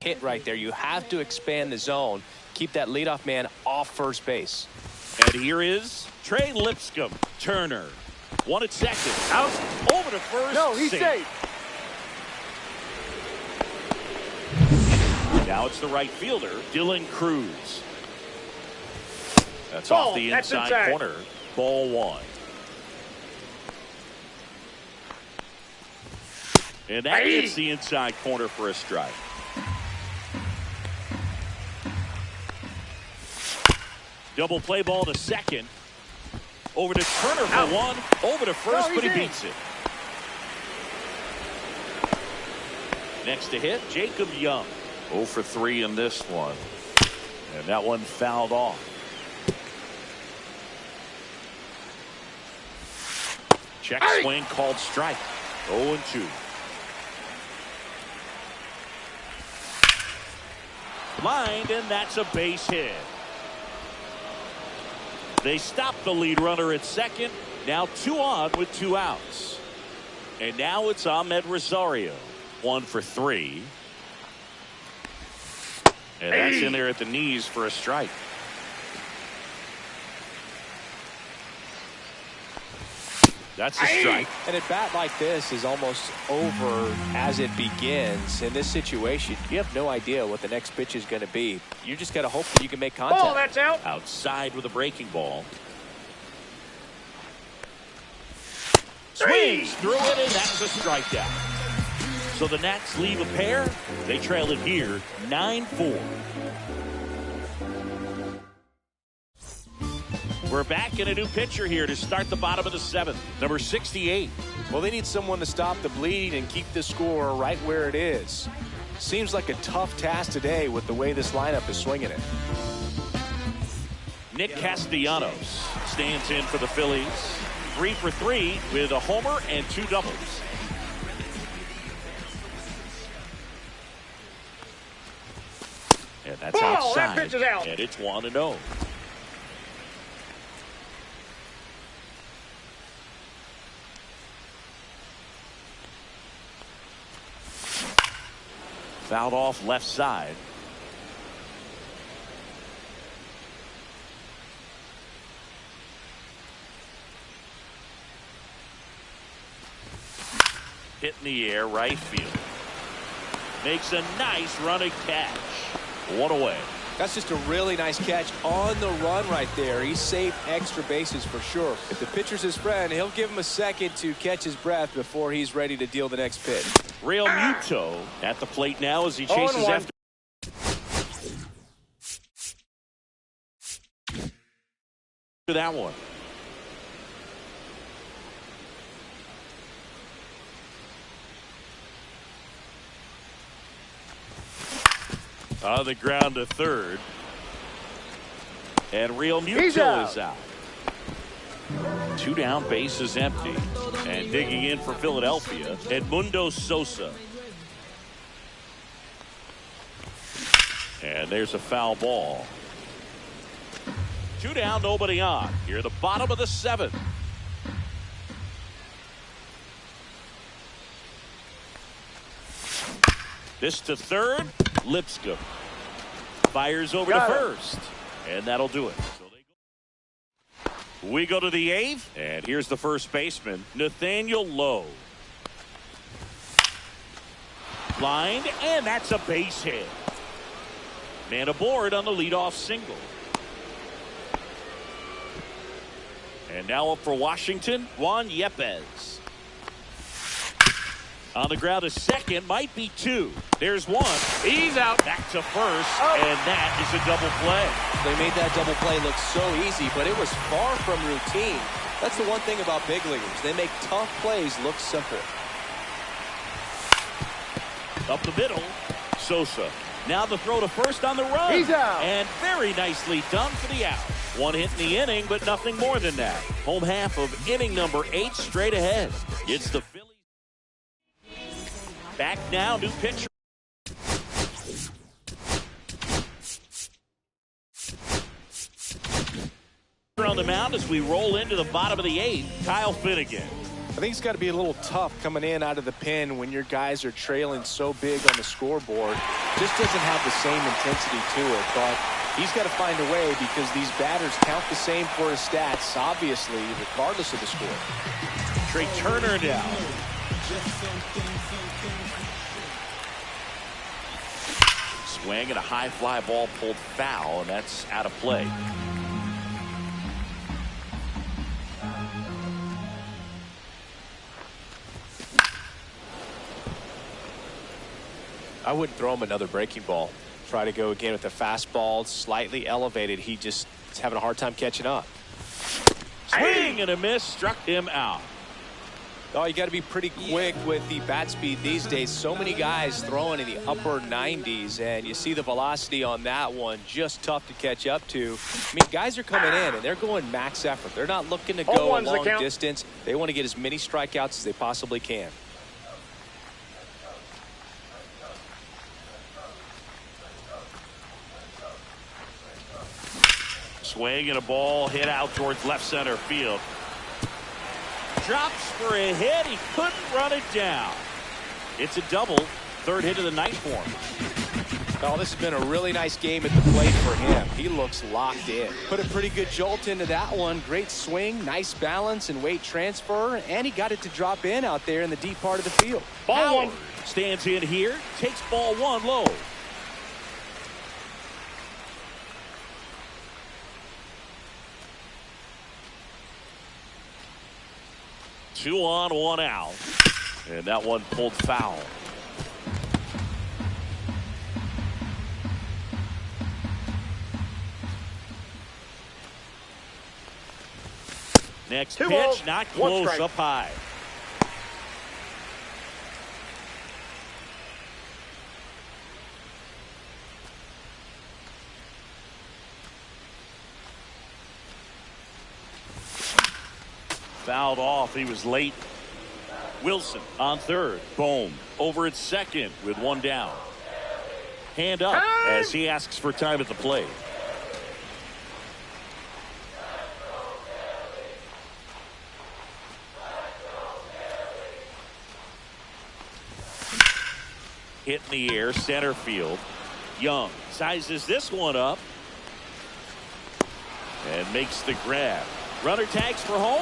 hit right there. You have to expand the zone. Keep that leadoff man off first base. And here is Trey Lipscomb. Turner. 1 at second. Out. Over to first. No, he's safe. Now it's the right fielder, Dylan Cruz. That's Ball. off the That's inside corner. Ball 1. And that gets the inside corner for a strike. Double play ball to second. Over to Turner for 1. Over to first, but he beats it. Next to hit, Jacob Young. 0 for 3 in this one. And that one fouled off. Check swing called strike. 0-2. Lined, and that's a base hit. They stop the lead runner at second. Now 2 on with 2 outs. And now it's Ahmed Rosario. 1 for 3. And that's in there at the knees for a strike. That's a strike. And a bat like this is almost over as it begins. In this situation, you have no idea what the next pitch is going to be. You just got to hope that you can make contact. Ball, that's out. Outside with a breaking ball. Swings through it, and that's a strikeout. So the Nats leave a pair. They trail it here 9-4. We're back in a new pitcher here to start the bottom of the 7th. Number 68. Well, they need someone to stop the bleed and keep the score right where it is. Seems like a tough task today with the way this lineup is swinging it. Nick Castellanos stands in for the Phillies. 3 for 3 with a homer and 2 doubles. And that's outside. That pitch is out. And it's 1-0. Fouled off left side. Hit in the air, right field. Makes a nice running catch. 1 away. That's just a really nice catch on the run right there. He saved extra bases for sure. If the pitcher's his friend, he'll give him a second to catch his breath before he's ready to deal the next pitch. Real Muto at the plate now as he chases after. That one. On the ground to third. And Real Muto is out. 2 down, bases empty. And digging in for Philadelphia, Edmundo Sosa. And there's a foul ball. 2 down, nobody on. Here at the bottom of the 7th. This to third. Lipscomb fires over to first. And that'll do it. We go to the 8th, and here's the first baseman, Nathaniel Lowe. Lined, and that's a base hit. Man aboard on the leadoff single. And now up for Washington, Juan Yepez. On the ground to second, might be 2. There's 1. He's out. Back to first, and that is a double play. They made that double play look so easy, but it was far from routine. That's the one thing about big leaguers. They make tough plays look simple. Up the middle, Sosa. Now the throw to first on the run. He's out. And very nicely done for the out. 1 hit in the inning, but nothing more than that. Home half of inning number 8 straight ahead. It's the Phillies. Back now, new pitcher. On the mound as we roll into the bottom of the 8th, Kyle Finnegan. I think it's got to be a little tough coming in out of the pen when your guys are trailing so big on the scoreboard. Just doesn't have the same intensity to it, but he's got to find a way because these batters count the same for his stats, obviously, regardless of the score. Trey Turner now. Swing and a high fly ball pulled foul, and that's out of play. I wouldn't throw him another breaking ball. Try to go again with the fastball, slightly elevated. He just is having a hard time catching up. Swing and a miss, struck him out. Oh, you got to be pretty quick with the bat speed these days. So many guys throwing in the upper 90s, and you see the velocity on that one. Just tough to catch up to. I mean, guys are coming in, and they're going max effort. They're not looking to go a long distance. They want to get as many strikeouts as they possibly can. Swing and a ball hit out towards left center field. Drops for a hit. He couldn't run it down. It's a double. 3rd hit of the night for him. Oh, this has been a really nice game at the plate for him. He looks locked in. Put a pretty good jolt into that one. Great swing, nice balance and weight transfer, and he got it to drop in out there in the deep part of the field. Ball 1 stands in here. Takes ball 1 low. Two on, 1 out. And that one pulled foul. Next pitch, not close, up high. Fouled off. He was late. Wilson on 3rd. Bohm over at 2nd with 1 down. Hand up as he asks for time at the plate. Hit in the air, center field. Young sizes this one up and makes the grab. Runner tags for home.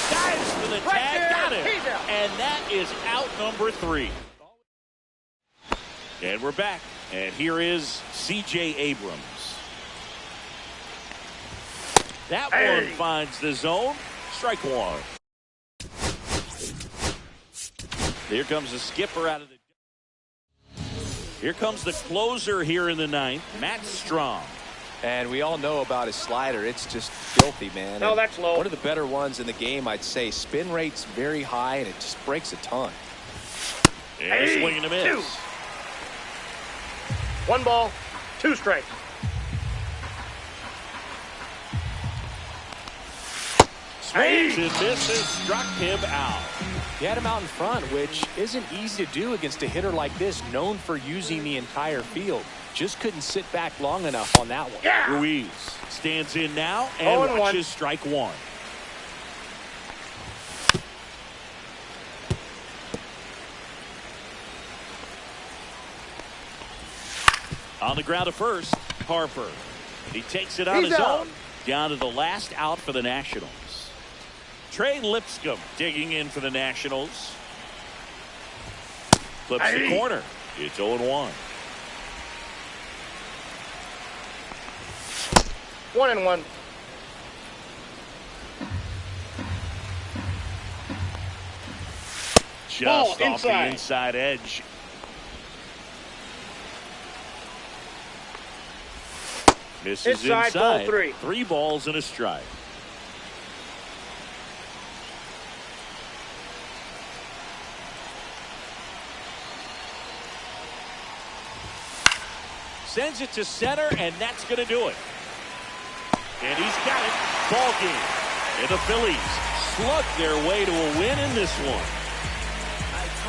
Dives for the tag, got it. And that is out number 3. And we're back. And here is C.J. Abrams. That one finds the zone. Strike 1. Here comes the skipper out of the... Here comes the closer here in the 9th, Matt Strom. And we all know about his slider. It's just filthy, man. No, that's low. One of the better ones in the game, I'd say. Spin rate's very high, and it just breaks a ton. And swing and a miss. 2. 1 ball, 2 strikes. Swings and misses, struck him out. He had him out in front, which isn't easy to do against a hitter like this, known for using the entire field. Just couldn't sit back long enough on that one. Yeah. Ruiz stands in now and watches strike 1. On the ground to first, Harper. He takes it on his own. Down to the last out for the Nationals. Trey Lipscomb digging in for the Nationals. Flips the corner. It's 0-1. 1-1. Just off the inside edge. Misses inside. Ball 3. 3 balls and a strike. Sends it to center, and that's going to do it. And he's got it. Ball game. And the Phillies slug their way to a win in this one.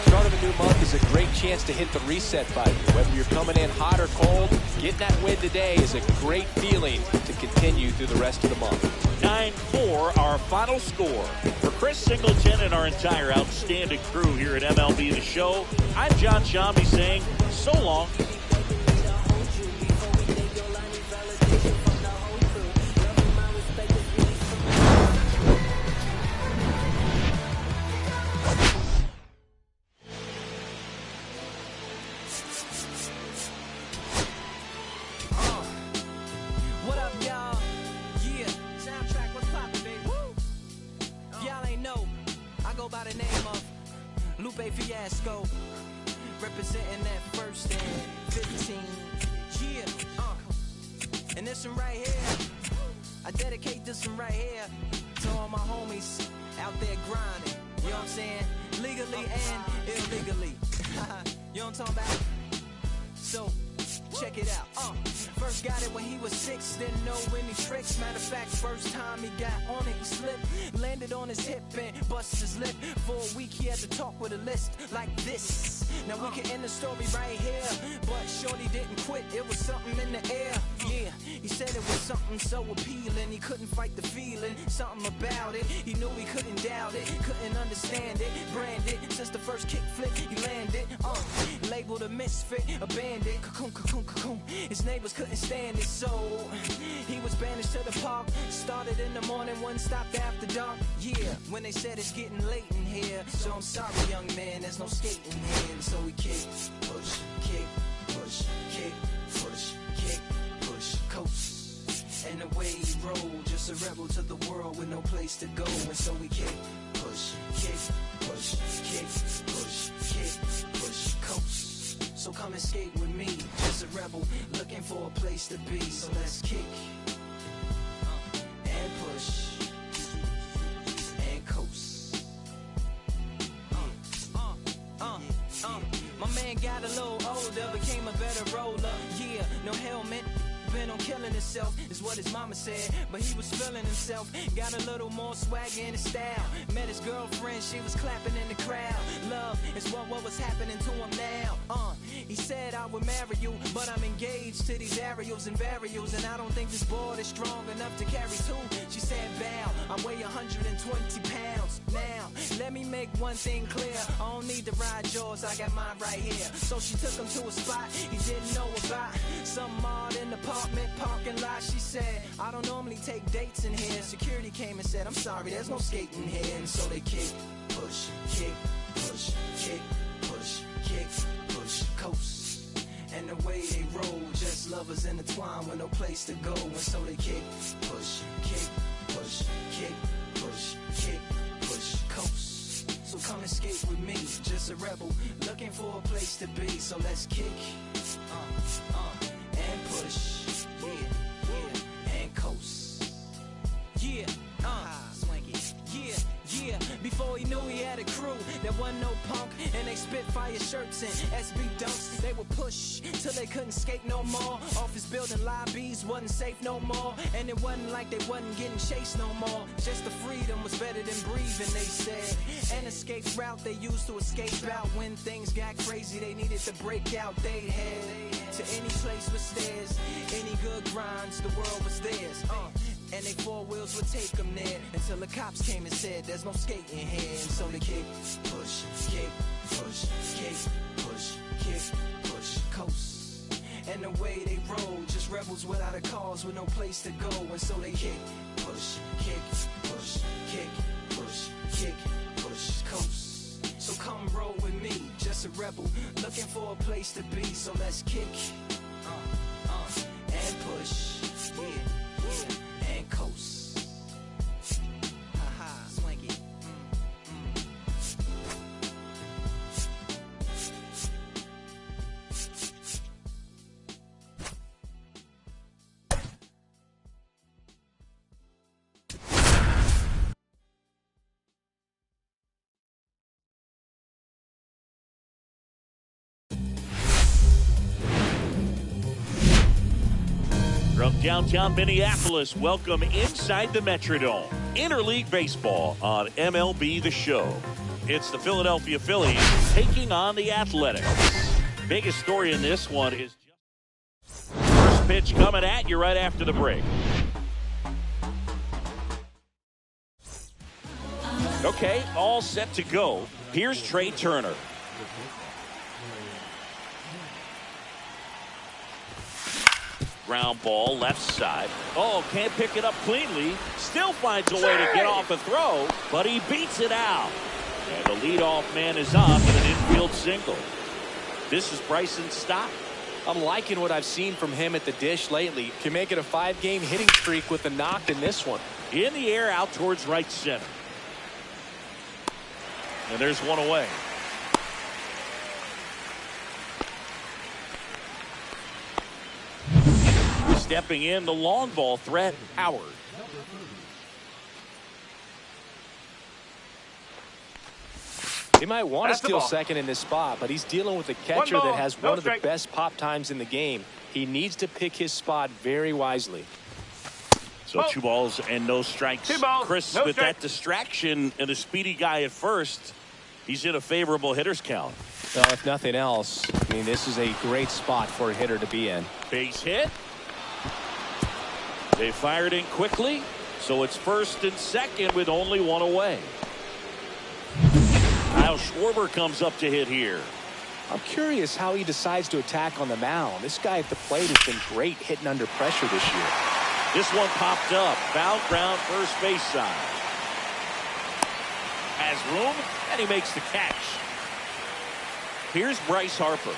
Start of a new month is a great chance to hit the reset button. Whether you're coming in hot or cold, getting that win today is a great feeling to continue through the rest of the month. 9-4, our final score. For Chris Singleton and our entire outstanding crew here at MLB The Show, I'm John Shambi saying so long. Fiasco, representing that first and 15. Yeah, and this one right here, I dedicate this one right here to all my homies out there grinding. You know what I'm saying? Legally and illegally. You know what I'm talking about? So, check it out. First got it when he was 6, didn't know any tricks. Matter of fact, first time he got on it, he slipped. Landed on his hip and busted his lip. For a week he had to talk with a list like this. Now we can end the story right here, but shorty didn't quit, it was something in the air. Yeah, he said it was something so appealing, he couldn't fight the feeling, something about it. He knew he couldn't doubt it, couldn't understand it. Branded, since the first kick flip he landed. Labeled a misfit, a bandit. Cocoon, cocoon, cocoon. His neighbors couldn't stand it, so he was banished to the park. Started in the morning, one stopped after dark. Yeah, when they said it's getting late in here, so I'm sorry young man, there's no skating here. And so we kick, push, kick, push, kick, push, kick, push, coast. And the way he rolled, just a rebel to the world with no place to go. And so we kick, push, kick, push, kick, push, kick, push, coast. So come and skate with me, just a rebel looking for a place to be. So let's kick and push and coast. My man got a little older, became a better roller. Yeah, no helmet. Been on killing himself, is what his mama said. But he was feeling himself, got a little more swag in his style. Met his girlfriend, she was clapping in the crowd. Love is what was happening to him now. He said I would marry you, but I'm engaged to these aerials and varials, and I don't think this board is strong enough to carry two. She said, Val, I weigh 120 pounds. Now, let me make one thing clear, I don't need to ride yours, I got mine right here. So she took him to a spot he didn't know about, some odd in the apartment parking lot. She said, I don't normally take dates in here. Security came and said, I'm sorry, there's no skating here. And so they kick, push, kick, push, kick, push, kick, push, coast. And the way they roll, just lovers intertwined with no place to go. And so they kick, push, kick, push, kick, push, kick, push, coast. So come and skate with me, just a rebel looking for a place to be. So let's kick and push, yeah, and coast. Yeah, swanky. Yeah, before he knew he had a crew, there wasn't no punk, and they spit fire shirts and SB dunks. They would push till they couldn't skate no more. Office building lobbies wasn't safe no more, and it wasn't like they wasn't getting chased no more. Just the freedom was better than breathing, they said. An escape route they used to escape out when things got crazy. They needed to break out. They head to any place with stairs, any good grinds, the world was theirs. And they four wheels would take them there until the cops came and said there's no skating here. And so they kick, push, kick, push, kick, push, kick, push, coast. and the way they roll. Just rebels without a cause, with no place to go. And so they kick, push, kick, push, kick, push, kick, push, coast. So come roll with me, just a rebel, looking for a place to be. So let's kick, and push, yeah, and coast. Haha, swank it. From downtown Minneapolis, welcome inside the Metrodome. Interleague Baseball on MLB The Show. It's the Philadelphia Phillies taking on the Athletics. Biggest story in this one is first pitch coming at you right after the break. Okay, all set to go. Here's Trey Turner. Ground ball, left side. Oh, can't pick it up cleanly. Still finds a way to get off a throw, but he beats it out. And the leadoff man is up with an infield single. This is Bryson's stop. I'm liking what I've seen from him at the dish lately. Can make it a 5-game hitting streak with a knock in this one. In the air, out towards right center. And there's one away. Stepping in, the long ball threat, Howard. He might want to steal second in this spot, but he's dealing with a catcher that has one of the best pop times in the game. He needs to pick his spot very wisely. So 2 balls and no strikes. Chris, with that distraction and a speedy guy at first, he's in a favorable hitter's count. Well, if nothing else, I mean, this is a great spot for a hitter to be in. Base hit. They fired in quickly, so it's first and second with only one away. Kyle Schwarber comes up to hit here. I'm curious how he decides to attack on the mound. This guy at the plate has been great hitting under pressure this year. This one popped up. Foul ground, first base side. Has room, and he makes the catch. Here's Bryce Harper.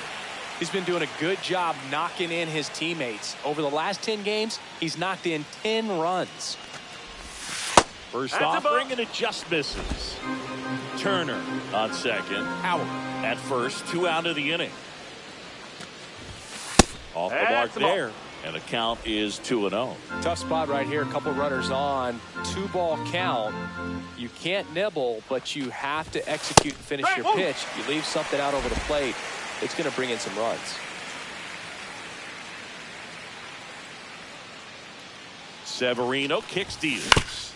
He's been doing a good job knocking in his teammates. Over the last 10 games, he's knocked in 10 runs. First offering, and it just misses. Turner on second. Howard at first. 2 out of the inning. Off the mark there. And the count is 2-0. Tough spot right here. A couple runners on. 2-ball count. You can't nibble, but you have to execute and finish your pitch. You leave something out over the plate, it's going to bring in some runs. Severino kick steals.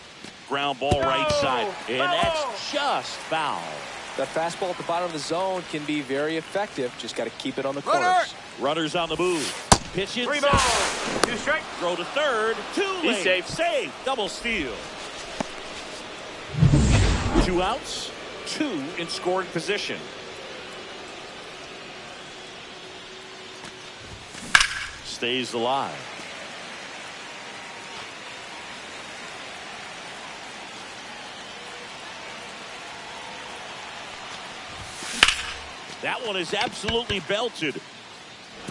Ground ball right side. And that's just foul. That fastball at the bottom of the zone can be very effective. Just got to keep it on the corners. Runners on the move. Pitch inside. 3 balls. 2 strikes. Throw to third. 2 late. He's safe. Save. Double steal. 2 outs. 2 in scoring position. Stays alive. That one is absolutely belted.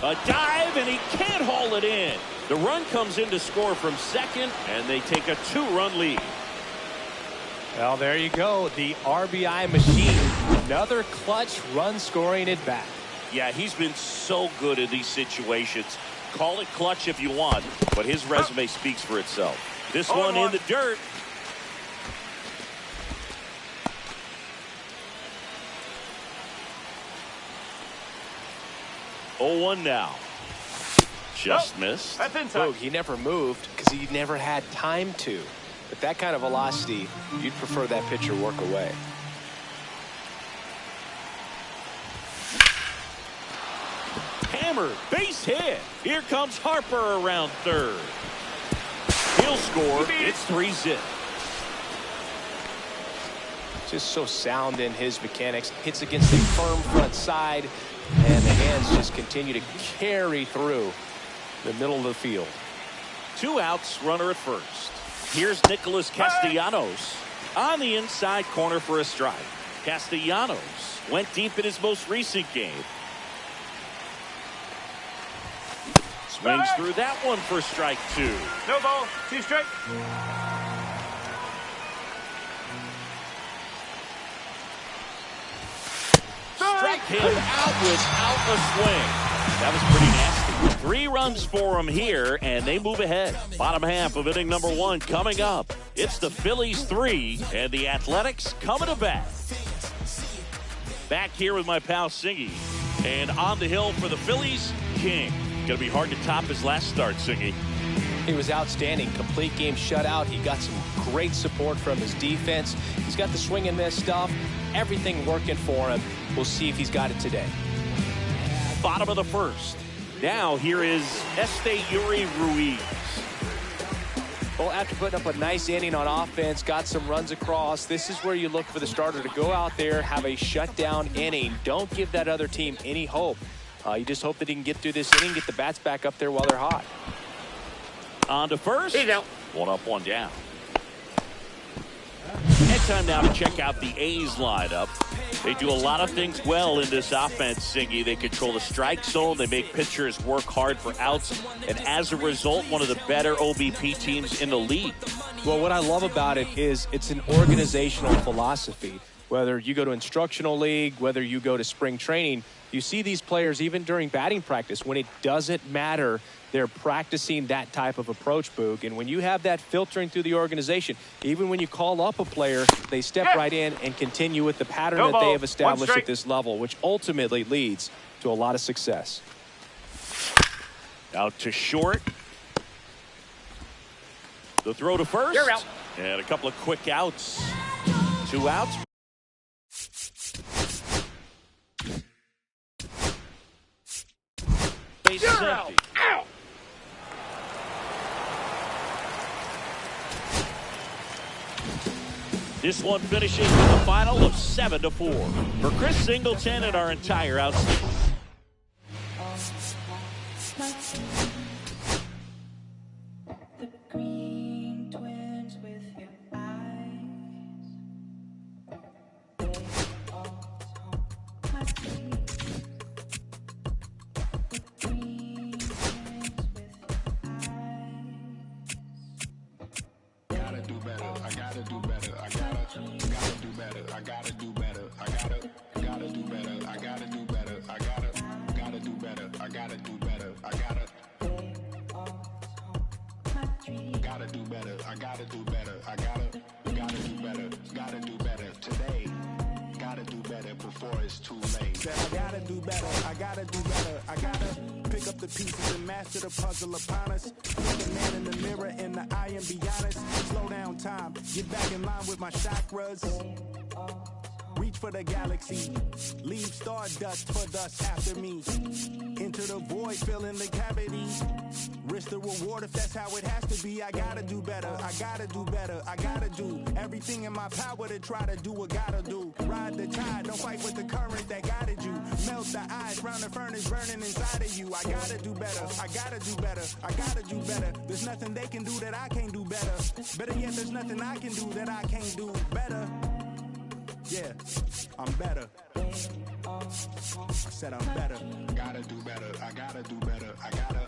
A dive, and he can't haul it in. The run comes in to score from second, and they take a 2-run lead. Well, there you go. The RBI machine. Another clutch run scoring at bat. Yeah, he's been so good in these situations. Call it clutch if you want, but his resume speaks for itself. This one in the dirt. Oh, 1 now. Just missed. That's inside. He never moved because he never had time to. But that kind of velocity, you'd prefer that pitcher work away. Hammered, base hit. Here comes Harper around third. He'll score. It's 3-zip. Just so sound in his mechanics. Hits against a firm front side. And the hands just continue to carry through the middle of the field. 2 outs, runner at first. Here's Nicholas Castellanos on the inside corner for a strike. Castellanos went deep in his most recent game. Swings through that one for strike 2. No ball, 2 strike. Strike him out without a swing. That was pretty nasty. 3 runs for him here, and they move ahead. Bottom half of inning number 1 coming up. It's the Phillies 3 and the Athletics coming to bat. Back here with my pal Singy. And on the hill for the Phillies, King. Going to be hard to top his last start, Singy. He was outstanding. Complete game shutout. He got some great support from his defense. He's got the swing and miss stuff. Everything working for him. We'll see if he's got it today. Bottom of the first. Now here is Yuri Ruiz. Well, after putting up a nice inning on offense, got some runs across, this is where you look for the starter to go out there, have a shutdown inning. Don't give that other team any hope. You just hope that he can get through this inning, get the bats back up there while they're hot. On to first. He's out. 1 up, 1 down. And time now to check out the A's lineup. They do a lot of things well in this offense, Singy. They control the strike zone. They make pitchers work hard for outs. And as a result, one of the better OBP teams in the league. Well, what I love about it is it's an organizational philosophy. Whether you go to instructional league, whether you go to spring training, you see these players even during batting practice. When it doesn't matter, they're practicing that type of approach, Boog. And when you have that filtering through the organization, even when you call up a player, they step right in and continue with the pattern that they have established at this level, which ultimately leads to a lot of success. Out to short. The throw to first. You're out. And a couple of quick outs. 2 outs. Base is empty. Ow. This one finishes with a final of 7-4. For Chris Singleton and our entire outs. The green twins with your eyes. They all haunt my dreams. The green twins with your eyes. Gotta do better. I gotta do better. I gotta do better. I gotta do better. I gotta do better. I gotta do better. I gotta do better. I gotta do better. I gotta do better. I gotta do better. I gotta do better. Gotta do better today. Gotta do better before it's too late. Said I gotta do better. I gotta do better. I gotta pick up the pieces and master the puzzle upon us. Look the man in the mirror in the eye and be honest. Slow down time. Get back in line with my chakras. Reach for the galaxy. Leave stardust for dust after me. Into the void, fill in the cavity. Risk the reward if that's how it has to be. I gotta do better. I gotta do better. I gotta do everything in my power to try to do what gotta do. Ride the tide, don't fight with the current that guided you. Melt the ice round the furnace burning inside of you. I gotta do better. I gotta do better. I gotta do better. There's nothing they can do that I can't do better. Better yet, there's nothing I can do that I can't do better. Yeah, I'm better. I said I'm better. Gotta do better. I gotta do better. I gotta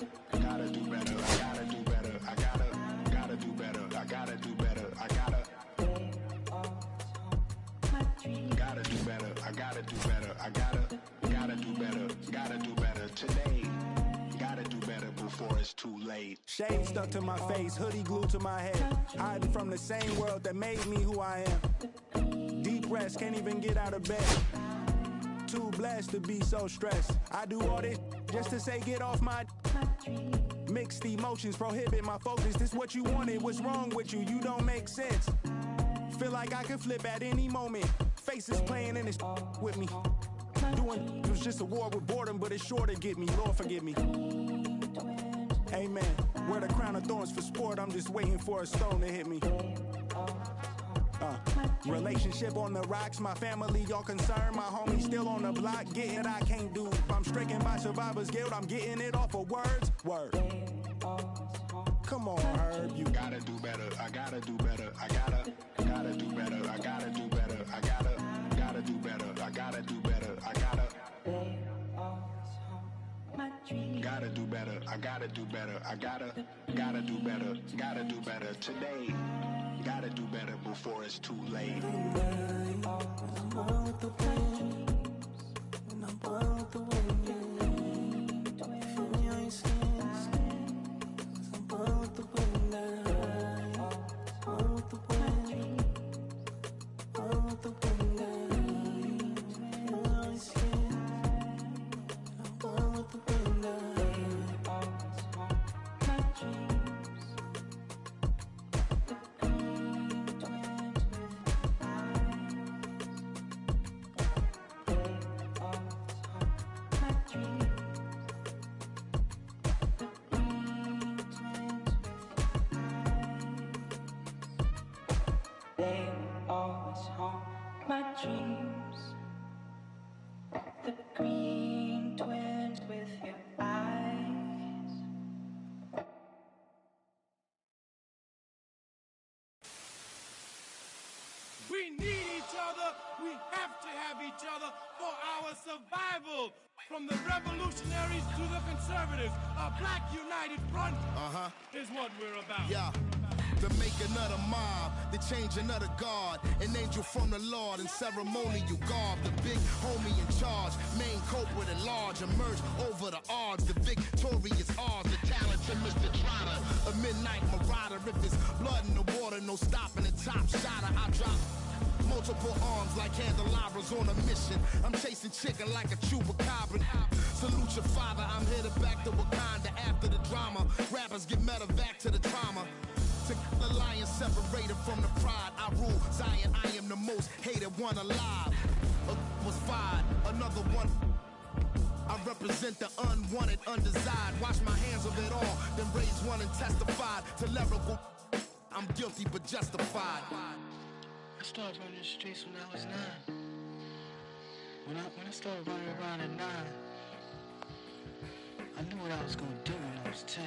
do better. I gotta do better. I gotta do better. I gotta do better. I gotta do better. I gotta do better. I gotta do better. Gotta do better today. Gotta do better before it's too late. Shade stuck to my face, hoodie glued to my head. Hiding from the same world that made me who I am. Deep rest, can't even get out of bed. Too blessed to be so stressed. I do all this just to say get off my. Mixed emotions prohibit my focus. This what you wanted, what's wrong with you? You don't make sense. Feel like I could flip at any moment. Faces playing in this with me. Doing it was just a war with boredom, but it's sure to get me. Lord forgive me. Amen. Wear the crown of thorns for sport. I'm just waiting for a stone to hit me. Relationship on the rocks, my family all concerned. My homie still on the block, getting it I can't do. I'm stricken by survivor's guilt, I'm getting it off of words. Word. Come on, Herb, you gotta do better. I gotta do better. I gotta do better. I gotta do better. I gotta do better. I gotta do better. I gotta do better. I gotta do better. I gotta do better. Gotta do better today. Gotta do better before it's too late. They always haunt my dreams. The green twins with your eyes. We need each other. We have to have each other for our survival. From the revolutionaries to the conservatives, a black united front is what we're about. Yeah. To make another mob, to change another God, an angel from the Lord in ceremonial garb, the big homie in charge, main culprit at large, emerge over the odds, the victorious odds, the talented Mr. Trotter, a midnight marauder, if it's blood in the water, no stopping the top shotter, I drop multiple arms like candelabras on a mission. I'm chasing chicken like a chupacabra. Salute your father, I'm headed back to Wakanda after the drama. Rappers get medevac to the trauma. To the lion separated from the pride. I rule Zion, I am the most hated one alive. Was fired, another one. I represent the unwanted, undesired. Wash my hands of it all, then raise one and testify to lyrical. I'm guilty but justified. I started running the streets when I was 9. When I started running around at 9, I knew what I was gonna do when I was 10.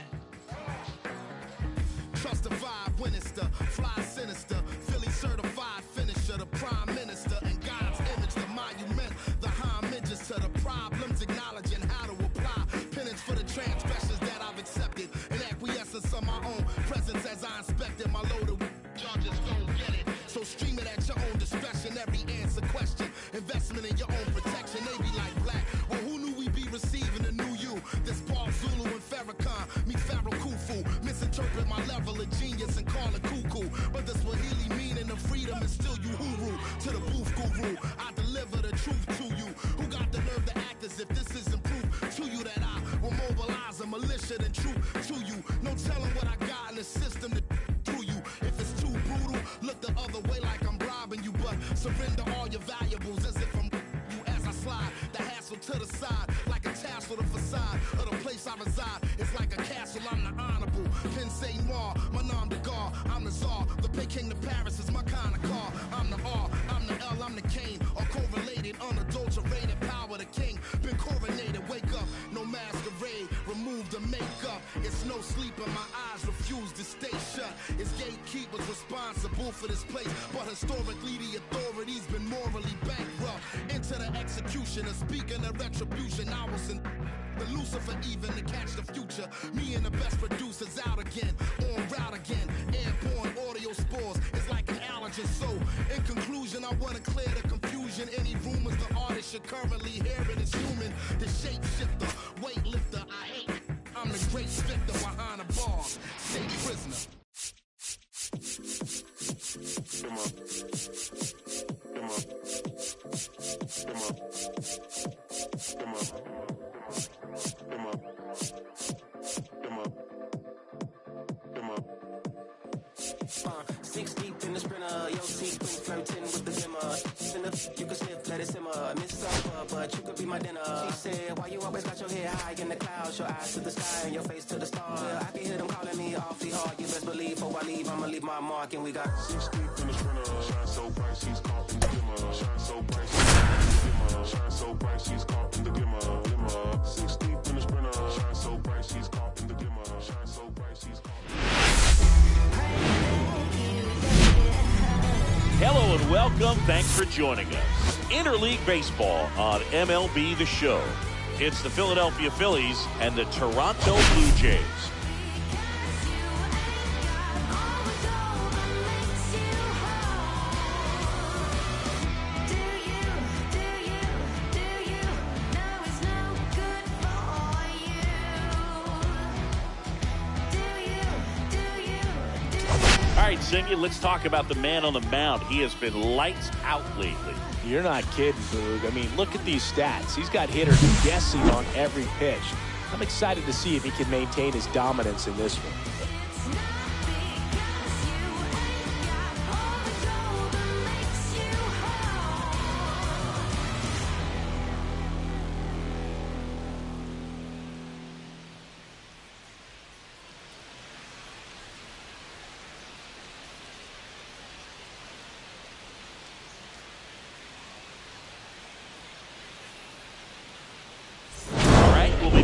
Trust the vibe, Winchester, fly sinister, Philly certified finisher, the prime minister, and God's image, the monument, the homages to the problems, acknowledging how to apply penance for the transgressions that I've accepted, and acquiescence of my own presence as I inspected my loaded y'all just don't get it. So stream it at your own discretion, every answer question, investment in your own protection, they be like black. Well, who knew we'd be receiving a new you? This Paul Zulu and Farrakhan, meet Pharaoh Khufu, misinterpret my level of genius and call it cuckoo. But the Swahili meaning of freedom is still you huru. To the booth guru, I deliver the truth to you. Who got the nerve to act as if this isn't proof to you that I will mobilize a militia and troop to you? No telling what I got in the system to through you. If it's too brutal, look the other way like I'm robbing you. But surrender all your valuables as if I'm you as I slide. The hassle to the side, like a tassel, the facade of the place I reside. It's like a castle, I'm the honorable. Pin say noir, my nom de gar, I'm the czar. The Peking to Paris is my kind of car. I'm the R, I'm the L, I'm the Kane. All correlated, unadulterated power, the king. Been coronated, wake up, no masquerade. Remove the makeup, it's no sleep and my eyes refuse to stay shut. It's gatekeepers responsible for this place, but historically the authorities been morally bankrupt. Into the execution of speaking of retribution, I was in the Lucifer even to catch the future. Me and the best producers out again, on route again. Airborne audio spores, it's like an allergen. So, in conclusion, I want to clear the confusion. Any rumors the artist you're currently hearing is human. The shapeshifter, weightlifter, I hate it. I'm the great victor behind the bars. State prisoner. Come on. Come on. Come on. Come on. Come on. Come on. Come on. 6 deep in the sprinter, your sequence flirting with the dimmer. You can sniff, let it simmer. Miss Supper, but you could be my dinner. She said, why you always got your head high in the clouds, your eyes to the sky and your face to the stars? Well, I can hear them calling me awfully hard. You best believe, before I leave, I'ma leave my mark, and we got 6 deep in the sprinter, shine so bright. she's caught in the glimmer. Shine so bright, she's caught in the glimmer. Shine so bright, she's caught in the glimmer. 6 deep in the sprinter. Shine so bright, she's caught in the glimmer. Shine so bright, she's caught. Hello and welcome. Thanks for joining us. Interleague Baseball on MLB The Show. It's the Philadelphia Phillies and the Toronto Blue Jays. All right, Singy, let's talk about the man on the mound. He has been lights out lately. You're not kidding, Boog. I mean, look at these stats. He's got hitters guessing on every pitch. I'm excited to see if he can maintain his dominance in this one.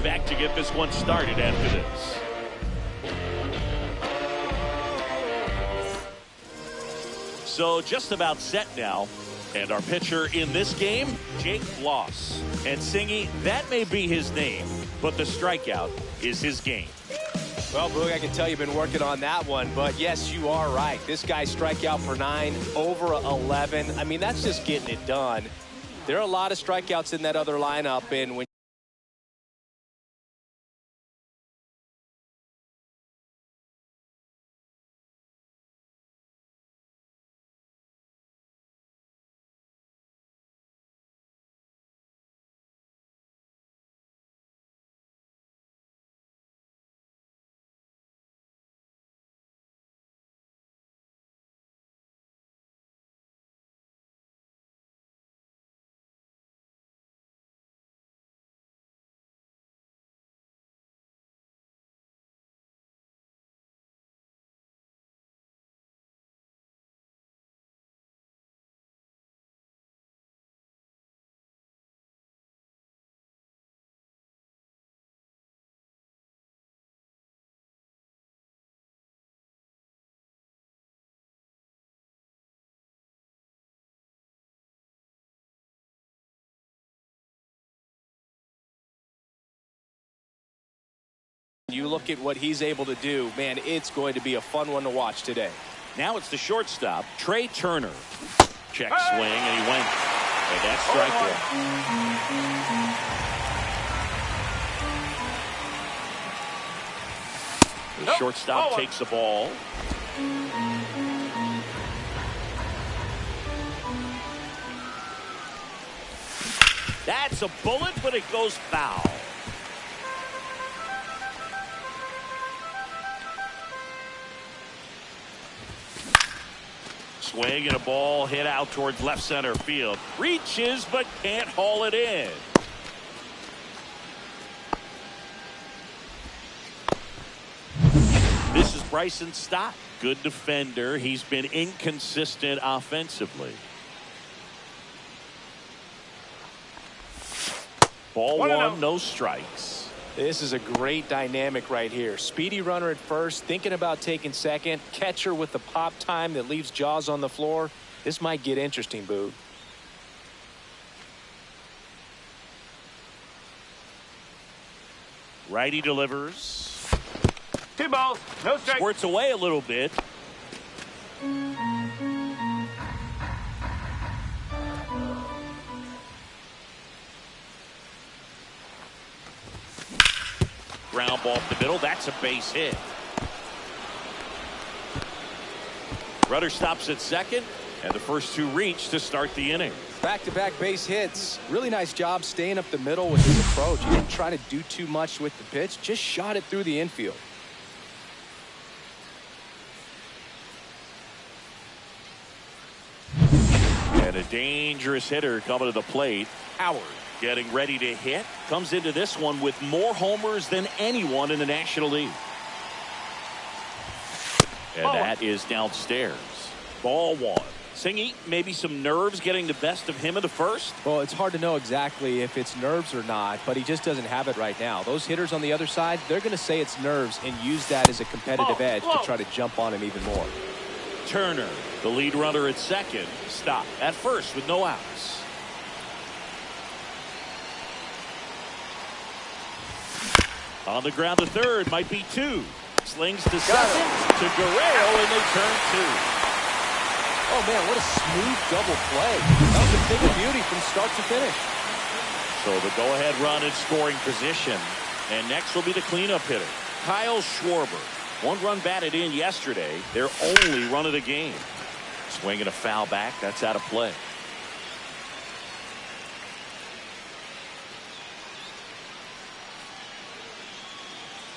Back to get this one started after this. So just about set now. And our pitcher in this game, Jake Bloss. And Singy, that may be his name, but the strikeout is his game. Well, Boog, I can tell you've been working on that one, but yes, you are right. This guy strikeout per 9, over 11. I mean, that's just getting it done. There are a lot of strikeouts in that other lineup, and when you look at what he's able to do, man, it's going to be a fun one to watch today. Now it's the shortstop, Trey Turner. Check swing, and he went. And that's strike one. The shortstop takes the ball. That's a bullet, but it goes foul. Swing and a ball hit out towards left center field. Reaches but can't haul it in. This is Bryson Stott. Good defender. He's been inconsistent offensively. Ball one, no strikes. This is a great dynamic right here. Speedy runner at first, thinking about taking second. Catcher with the pop time that leaves Jaws on the floor. This might get interesting, Boog. Righty delivers. 2 balls, no strikes. Squirts away a little bit. Ground ball up the middle. That's a base hit. Rudder stops at second, and the first 2 reach to start the inning. Back-to-back base hits. Really nice job staying up the middle with his approach. He didn't try to do too much with the pitch, just shot it through the infield. And a dangerous hitter coming to the plate. Howard getting ready to hit. Comes into this one with more homers than anyone in the National League. And that is downstairs. Ball one. Singy, maybe some nerves getting the best of him in the first? Well, it's hard to know exactly if it's nerves or not, but he just doesn't have it right now. Those hitters on the other side, they're going to say it's nerves and use that as a competitive edge to try to jump on him even more. Turner, the lead runner at second, stop at first with no outs. On the ground to third, might be two. Slings to second, to Guerrero, and they turn two. Oh, man, what a smooth double play. That was a thing of beauty from start to finish. So the go-ahead run in scoring position. And next will be the cleanup hitter, Kyle Schwarber. 1 run batted in yesterday. Their only run of the game. Swinging a foul back. That's out of play.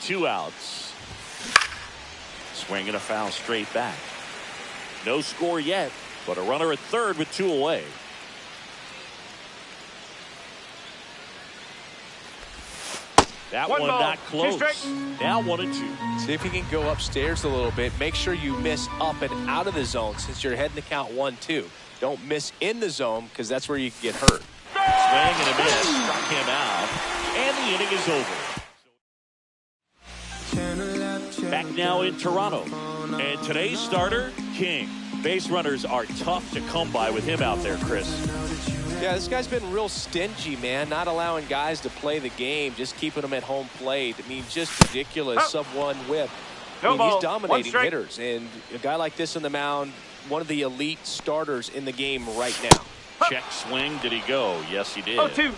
Two outs. Swinging a foul straight back. No score yet, but a runner at third with 2 away. That one not close. Now 1-2. See if he can go upstairs a little bit. Make sure you miss up and out of the zone since you're heading to count 1-2. Don't miss in the zone because that's where you can get hurt. Swing and a miss. Struck him out. And the inning is over. Back now in Toronto. And today's starter, King. Base runners are tough to come by with him out there, Chris. Yeah, this guy's been real stingy, man. Not allowing guys to play the game, just keeping them at home plate. I mean, just ridiculous sub-1 whip. I mean, he's dominating hitters. And a guy like this on the mound, one of the elite starters in the game right now. Check swing. Did he go? Yes, he did. 0-2.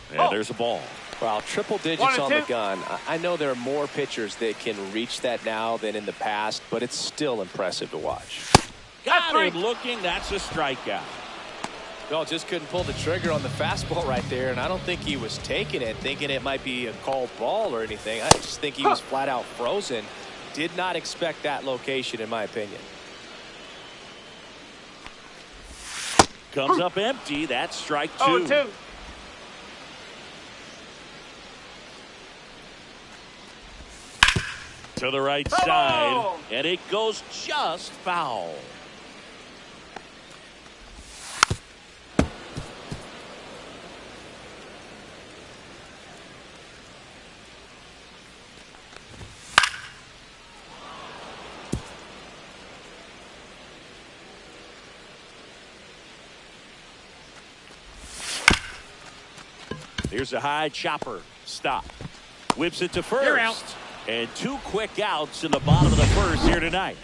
And there's a ball. Wow, triple digits on the gun. I know there are more pitchers that can reach that now than in the past, but it's still impressive to watch. Got him looking. That's a strikeout. Well, just couldn't pull the trigger on the fastball right there, and I don't think he was taking it, thinking it might be a called ball or anything. I just think he was flat out frozen. Did not expect that location, in my opinion. Comes up empty. That's strike 2. 0-2. To the right side, and it goes just foul. Here's a high chopper. Stop. Whips it to first. You're out. And 2 quick outs in the bottom of the first here tonight.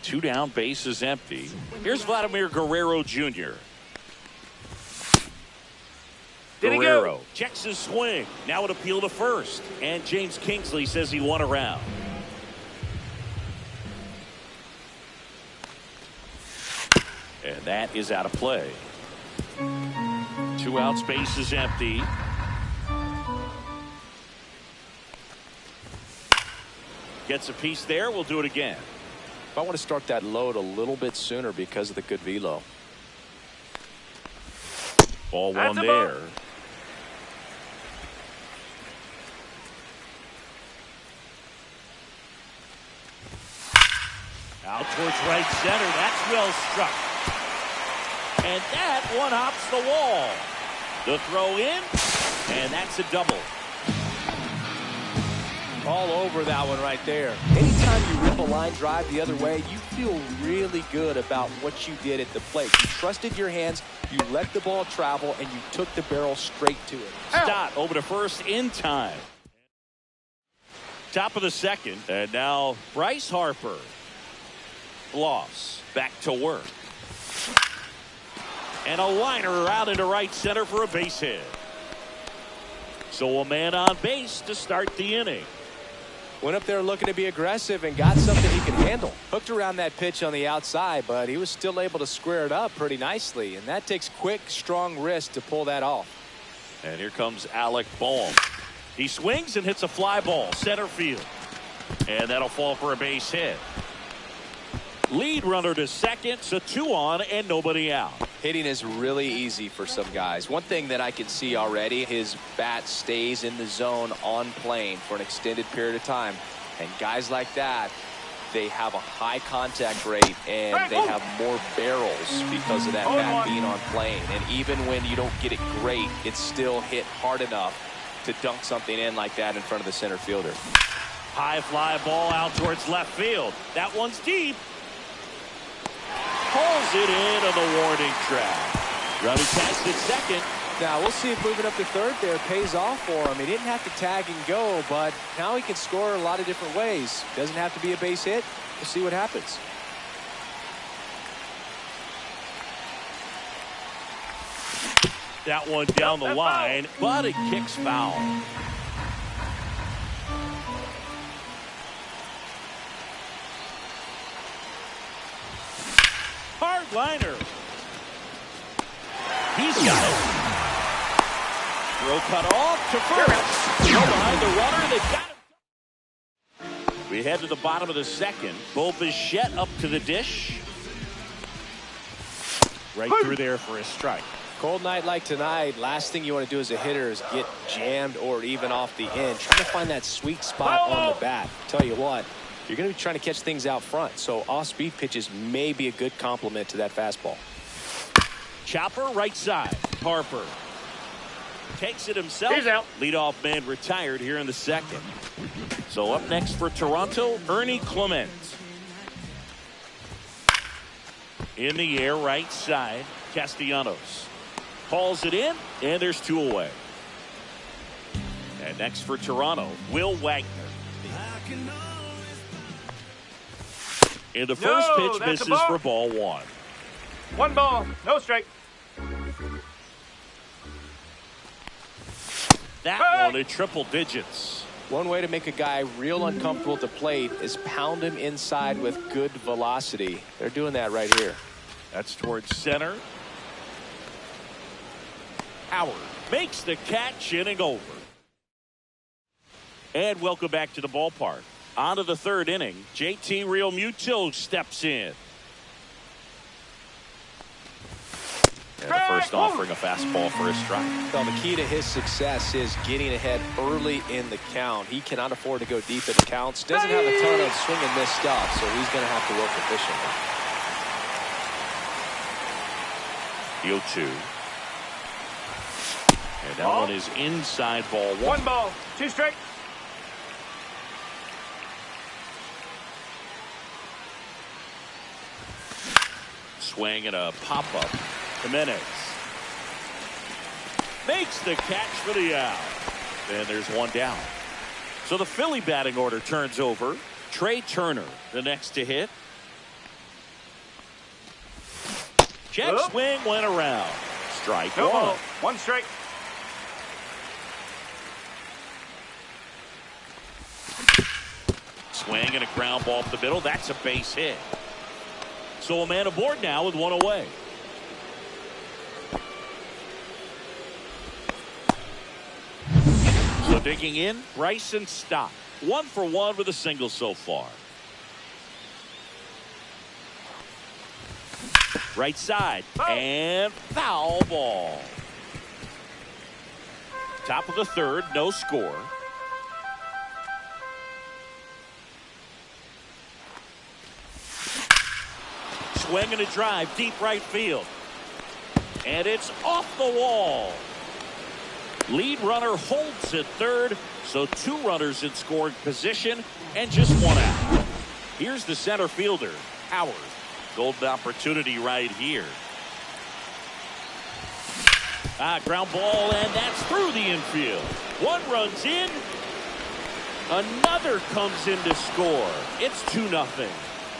2 down, bases empty. Here's Vladimir Guerrero Jr. Guerrero checks his swing. Now an appeal to first. And James Kingsley says he won a round. And that is out of play. 2 outs, bases empty. Gets a piece there. We'll do it again. I want to start that load a little bit sooner because of the good velo. Ball 1 there. Out towards right center. That's well struck. And that one hops the wall. The throw in. And that's a double. All over that one right there. Anytime you rip a line drive the other way, you feel really good about what you did at the plate. You trusted your hands, you let the ball travel, and you took the barrel straight to it. Stott over to first in time. Top of the second, and now Bryce Harper. Bloss back to work. And a liner out into right center for a base hit. So a man on base to start the inning. Went up there looking to be aggressive and got something he could handle. Hooked around that pitch on the outside, but he was still able to square it up pretty nicely. And that takes quick, strong wrist to pull that off. And here comes Alec Bohm. He swings and hits a fly ball, center field. And that'll fall for a base hit. Lead runner to second, so 2 on and nobody out. Hitting is really easy for some guys. One thing that I can see already, his bat stays in the zone on plane for an extended period of time. And guys like that, they have a high contact rate and they have more barrels because of that bat being on plane. And even when you don't get it great, it's still hit hard enough to dunk something in like that in front of the center fielder. High fly ball out towards left field. That one's deep. Pulls it in on the warning track. Running past at second. Now we'll see if moving up to third there pays off for him. He didn't have to tag and go, but now he can score a lot of different ways. Doesn't have to be a base hit. We'll see what happens. That one down the line, but it kicks foul. Hard liner. He's got it. Throw cut off to first. Go behind the runner. They've got it. We head to the bottom of the second. Bo Bichette up to the dish. Right through there for a strike. Cold night like tonight, last thing you want to do as a hitter is get jammed or even off the end. Trying to find that sweet spot on the bat. Tell you what, you're going to be trying to catch things out front, so off-speed pitches may be a good complement to that fastball. Chopper right side. Harper takes it himself. He's out. Leadoff man retired here in the second. So up next for Toronto, Ernie Clement. In the air, right side, Castellanos. Calls it in, and there's two away. And next for Toronto, Will Wagner. And the first pitch misses for ball one. 1 ball, no strike. That one at triple digits. One way to make a guy real uncomfortable at the plate is pound him inside with good velocity. They're doing that right here. That's towards center. Howard makes the catch, inning over. And welcome back to the ballpark. On to the third inning. JT Realmuto steps in. And the first offering a fastball for a strike. Well, the key to his success is getting ahead early in the count. He cannot afford to go deep in the counts. Doesn't have a ton of swing and miss stuff, so he's going to have to work efficiently. The 0-2. And that one is inside ball one. 1 ball, 2 strike. Swing and a pop-up. Jimenez makes the catch for the out. And there's one down. So the Philly batting order turns over. Trey Turner, the next to hit. Jet swing went around. Strike no one. ball, 1 strike. Swing and a ground ball up the middle. That's a base hit. So a man aboard now with one away. So digging in, Bryson Stott. 1 for 1 with a single so far. Right side and foul ball. Top of the third, no score. Swing and a drive, deep right field. And it's off the wall. Lead runner holds at third, so 2 runners in scoring position and just 1 out. Here's the center fielder, Howard. Golden opportunity right here. Ground ball, and that's through the infield. 1 runs in. Another comes in to score. It's 2-0.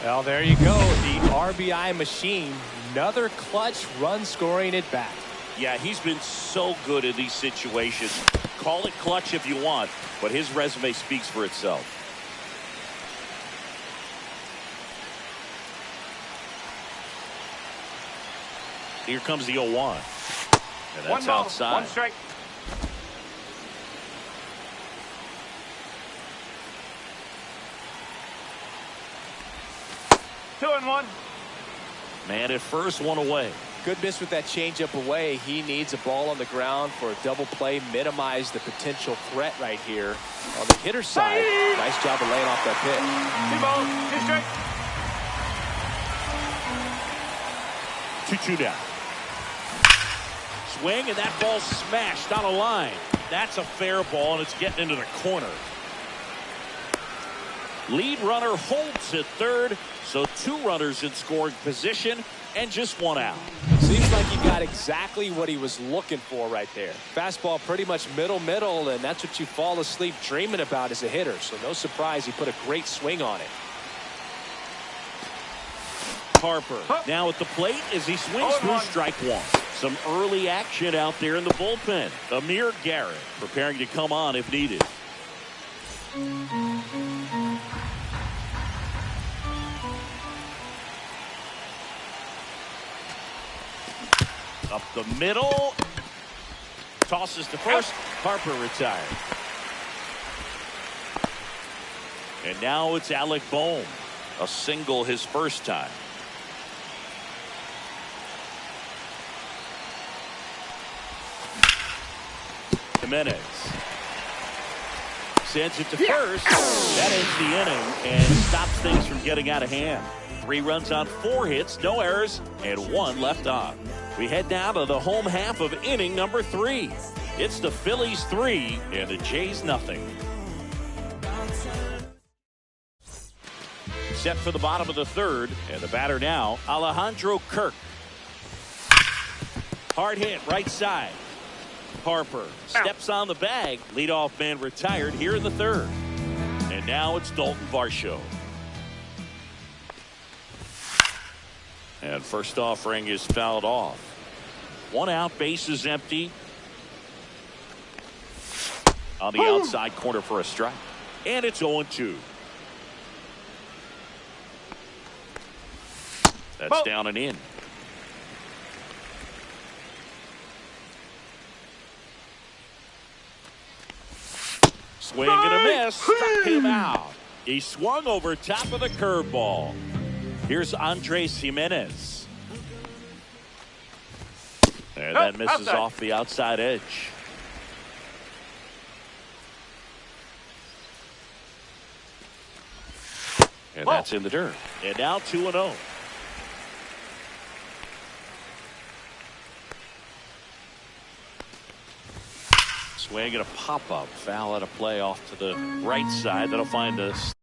Well, there you go. The RBI machine. Another clutch run scoring at bat. Yeah, he's been so good in these situations. Call it clutch if you want, but his resume speaks for itself. Here comes the 0-1. And that's 1 ball, outside. 1 strike. Two and 1. Man at first, 1 away. Good miss with that changeup away. He needs a ball on the ground for a double play, minimize the potential threat right here. On the hitter's side, nice job of laying off that pitch. 2 balls, 2 strike. 2-2 down. Swing, and that ball smashed on a line. That's a fair ball, and it's getting into the corner. Lead runner holds at third, so 2 runners in scoring position and just 1 out. Seems like he got exactly what he was looking for right there. Fastball pretty much middle, and that's what you fall asleep dreaming about as a hitter. So no surprise he put a great swing on it. Harper now at the plate as he swings through strike 1. Some early action out there in the bullpen. Amir Garrett preparing to come on if needed. Up the middle. Tosses to first. Harper retired. And now it's Alec Bohm. A single his first time. Jimenez sends it to first. That ends the inning and stops things from getting out of hand. 3 runs on 4 hits, no errors, and 1 left on. We head now to the home half of inning number 3. It's the Phillies 3 and the Jays nothing. Set for the bottom of the 3rd, and the batter now, Alejandro Kirk. Hard hit right side. Harper steps on the bag. Leadoff man retired here in the 3rd. And now it's Dalton Varsho. And first offering is fouled off. 1 out, base is empty. On the outside corner for a strike. And it's 0-2. That's down and in. Swing and a miss. Struck him out. He swung over top of the curveball. Here's Andres Jimenez. And that misses off the outside edge. And that's in the dirt. And now 2-0. Swing and a pop-up. Foul at a play off to the right side. That'll find us.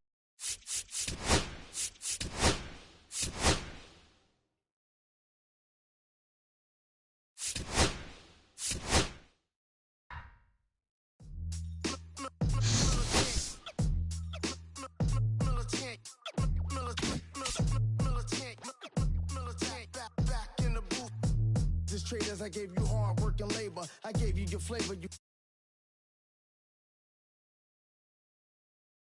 Traders, I gave you hard work and labor. I gave you your flavor. You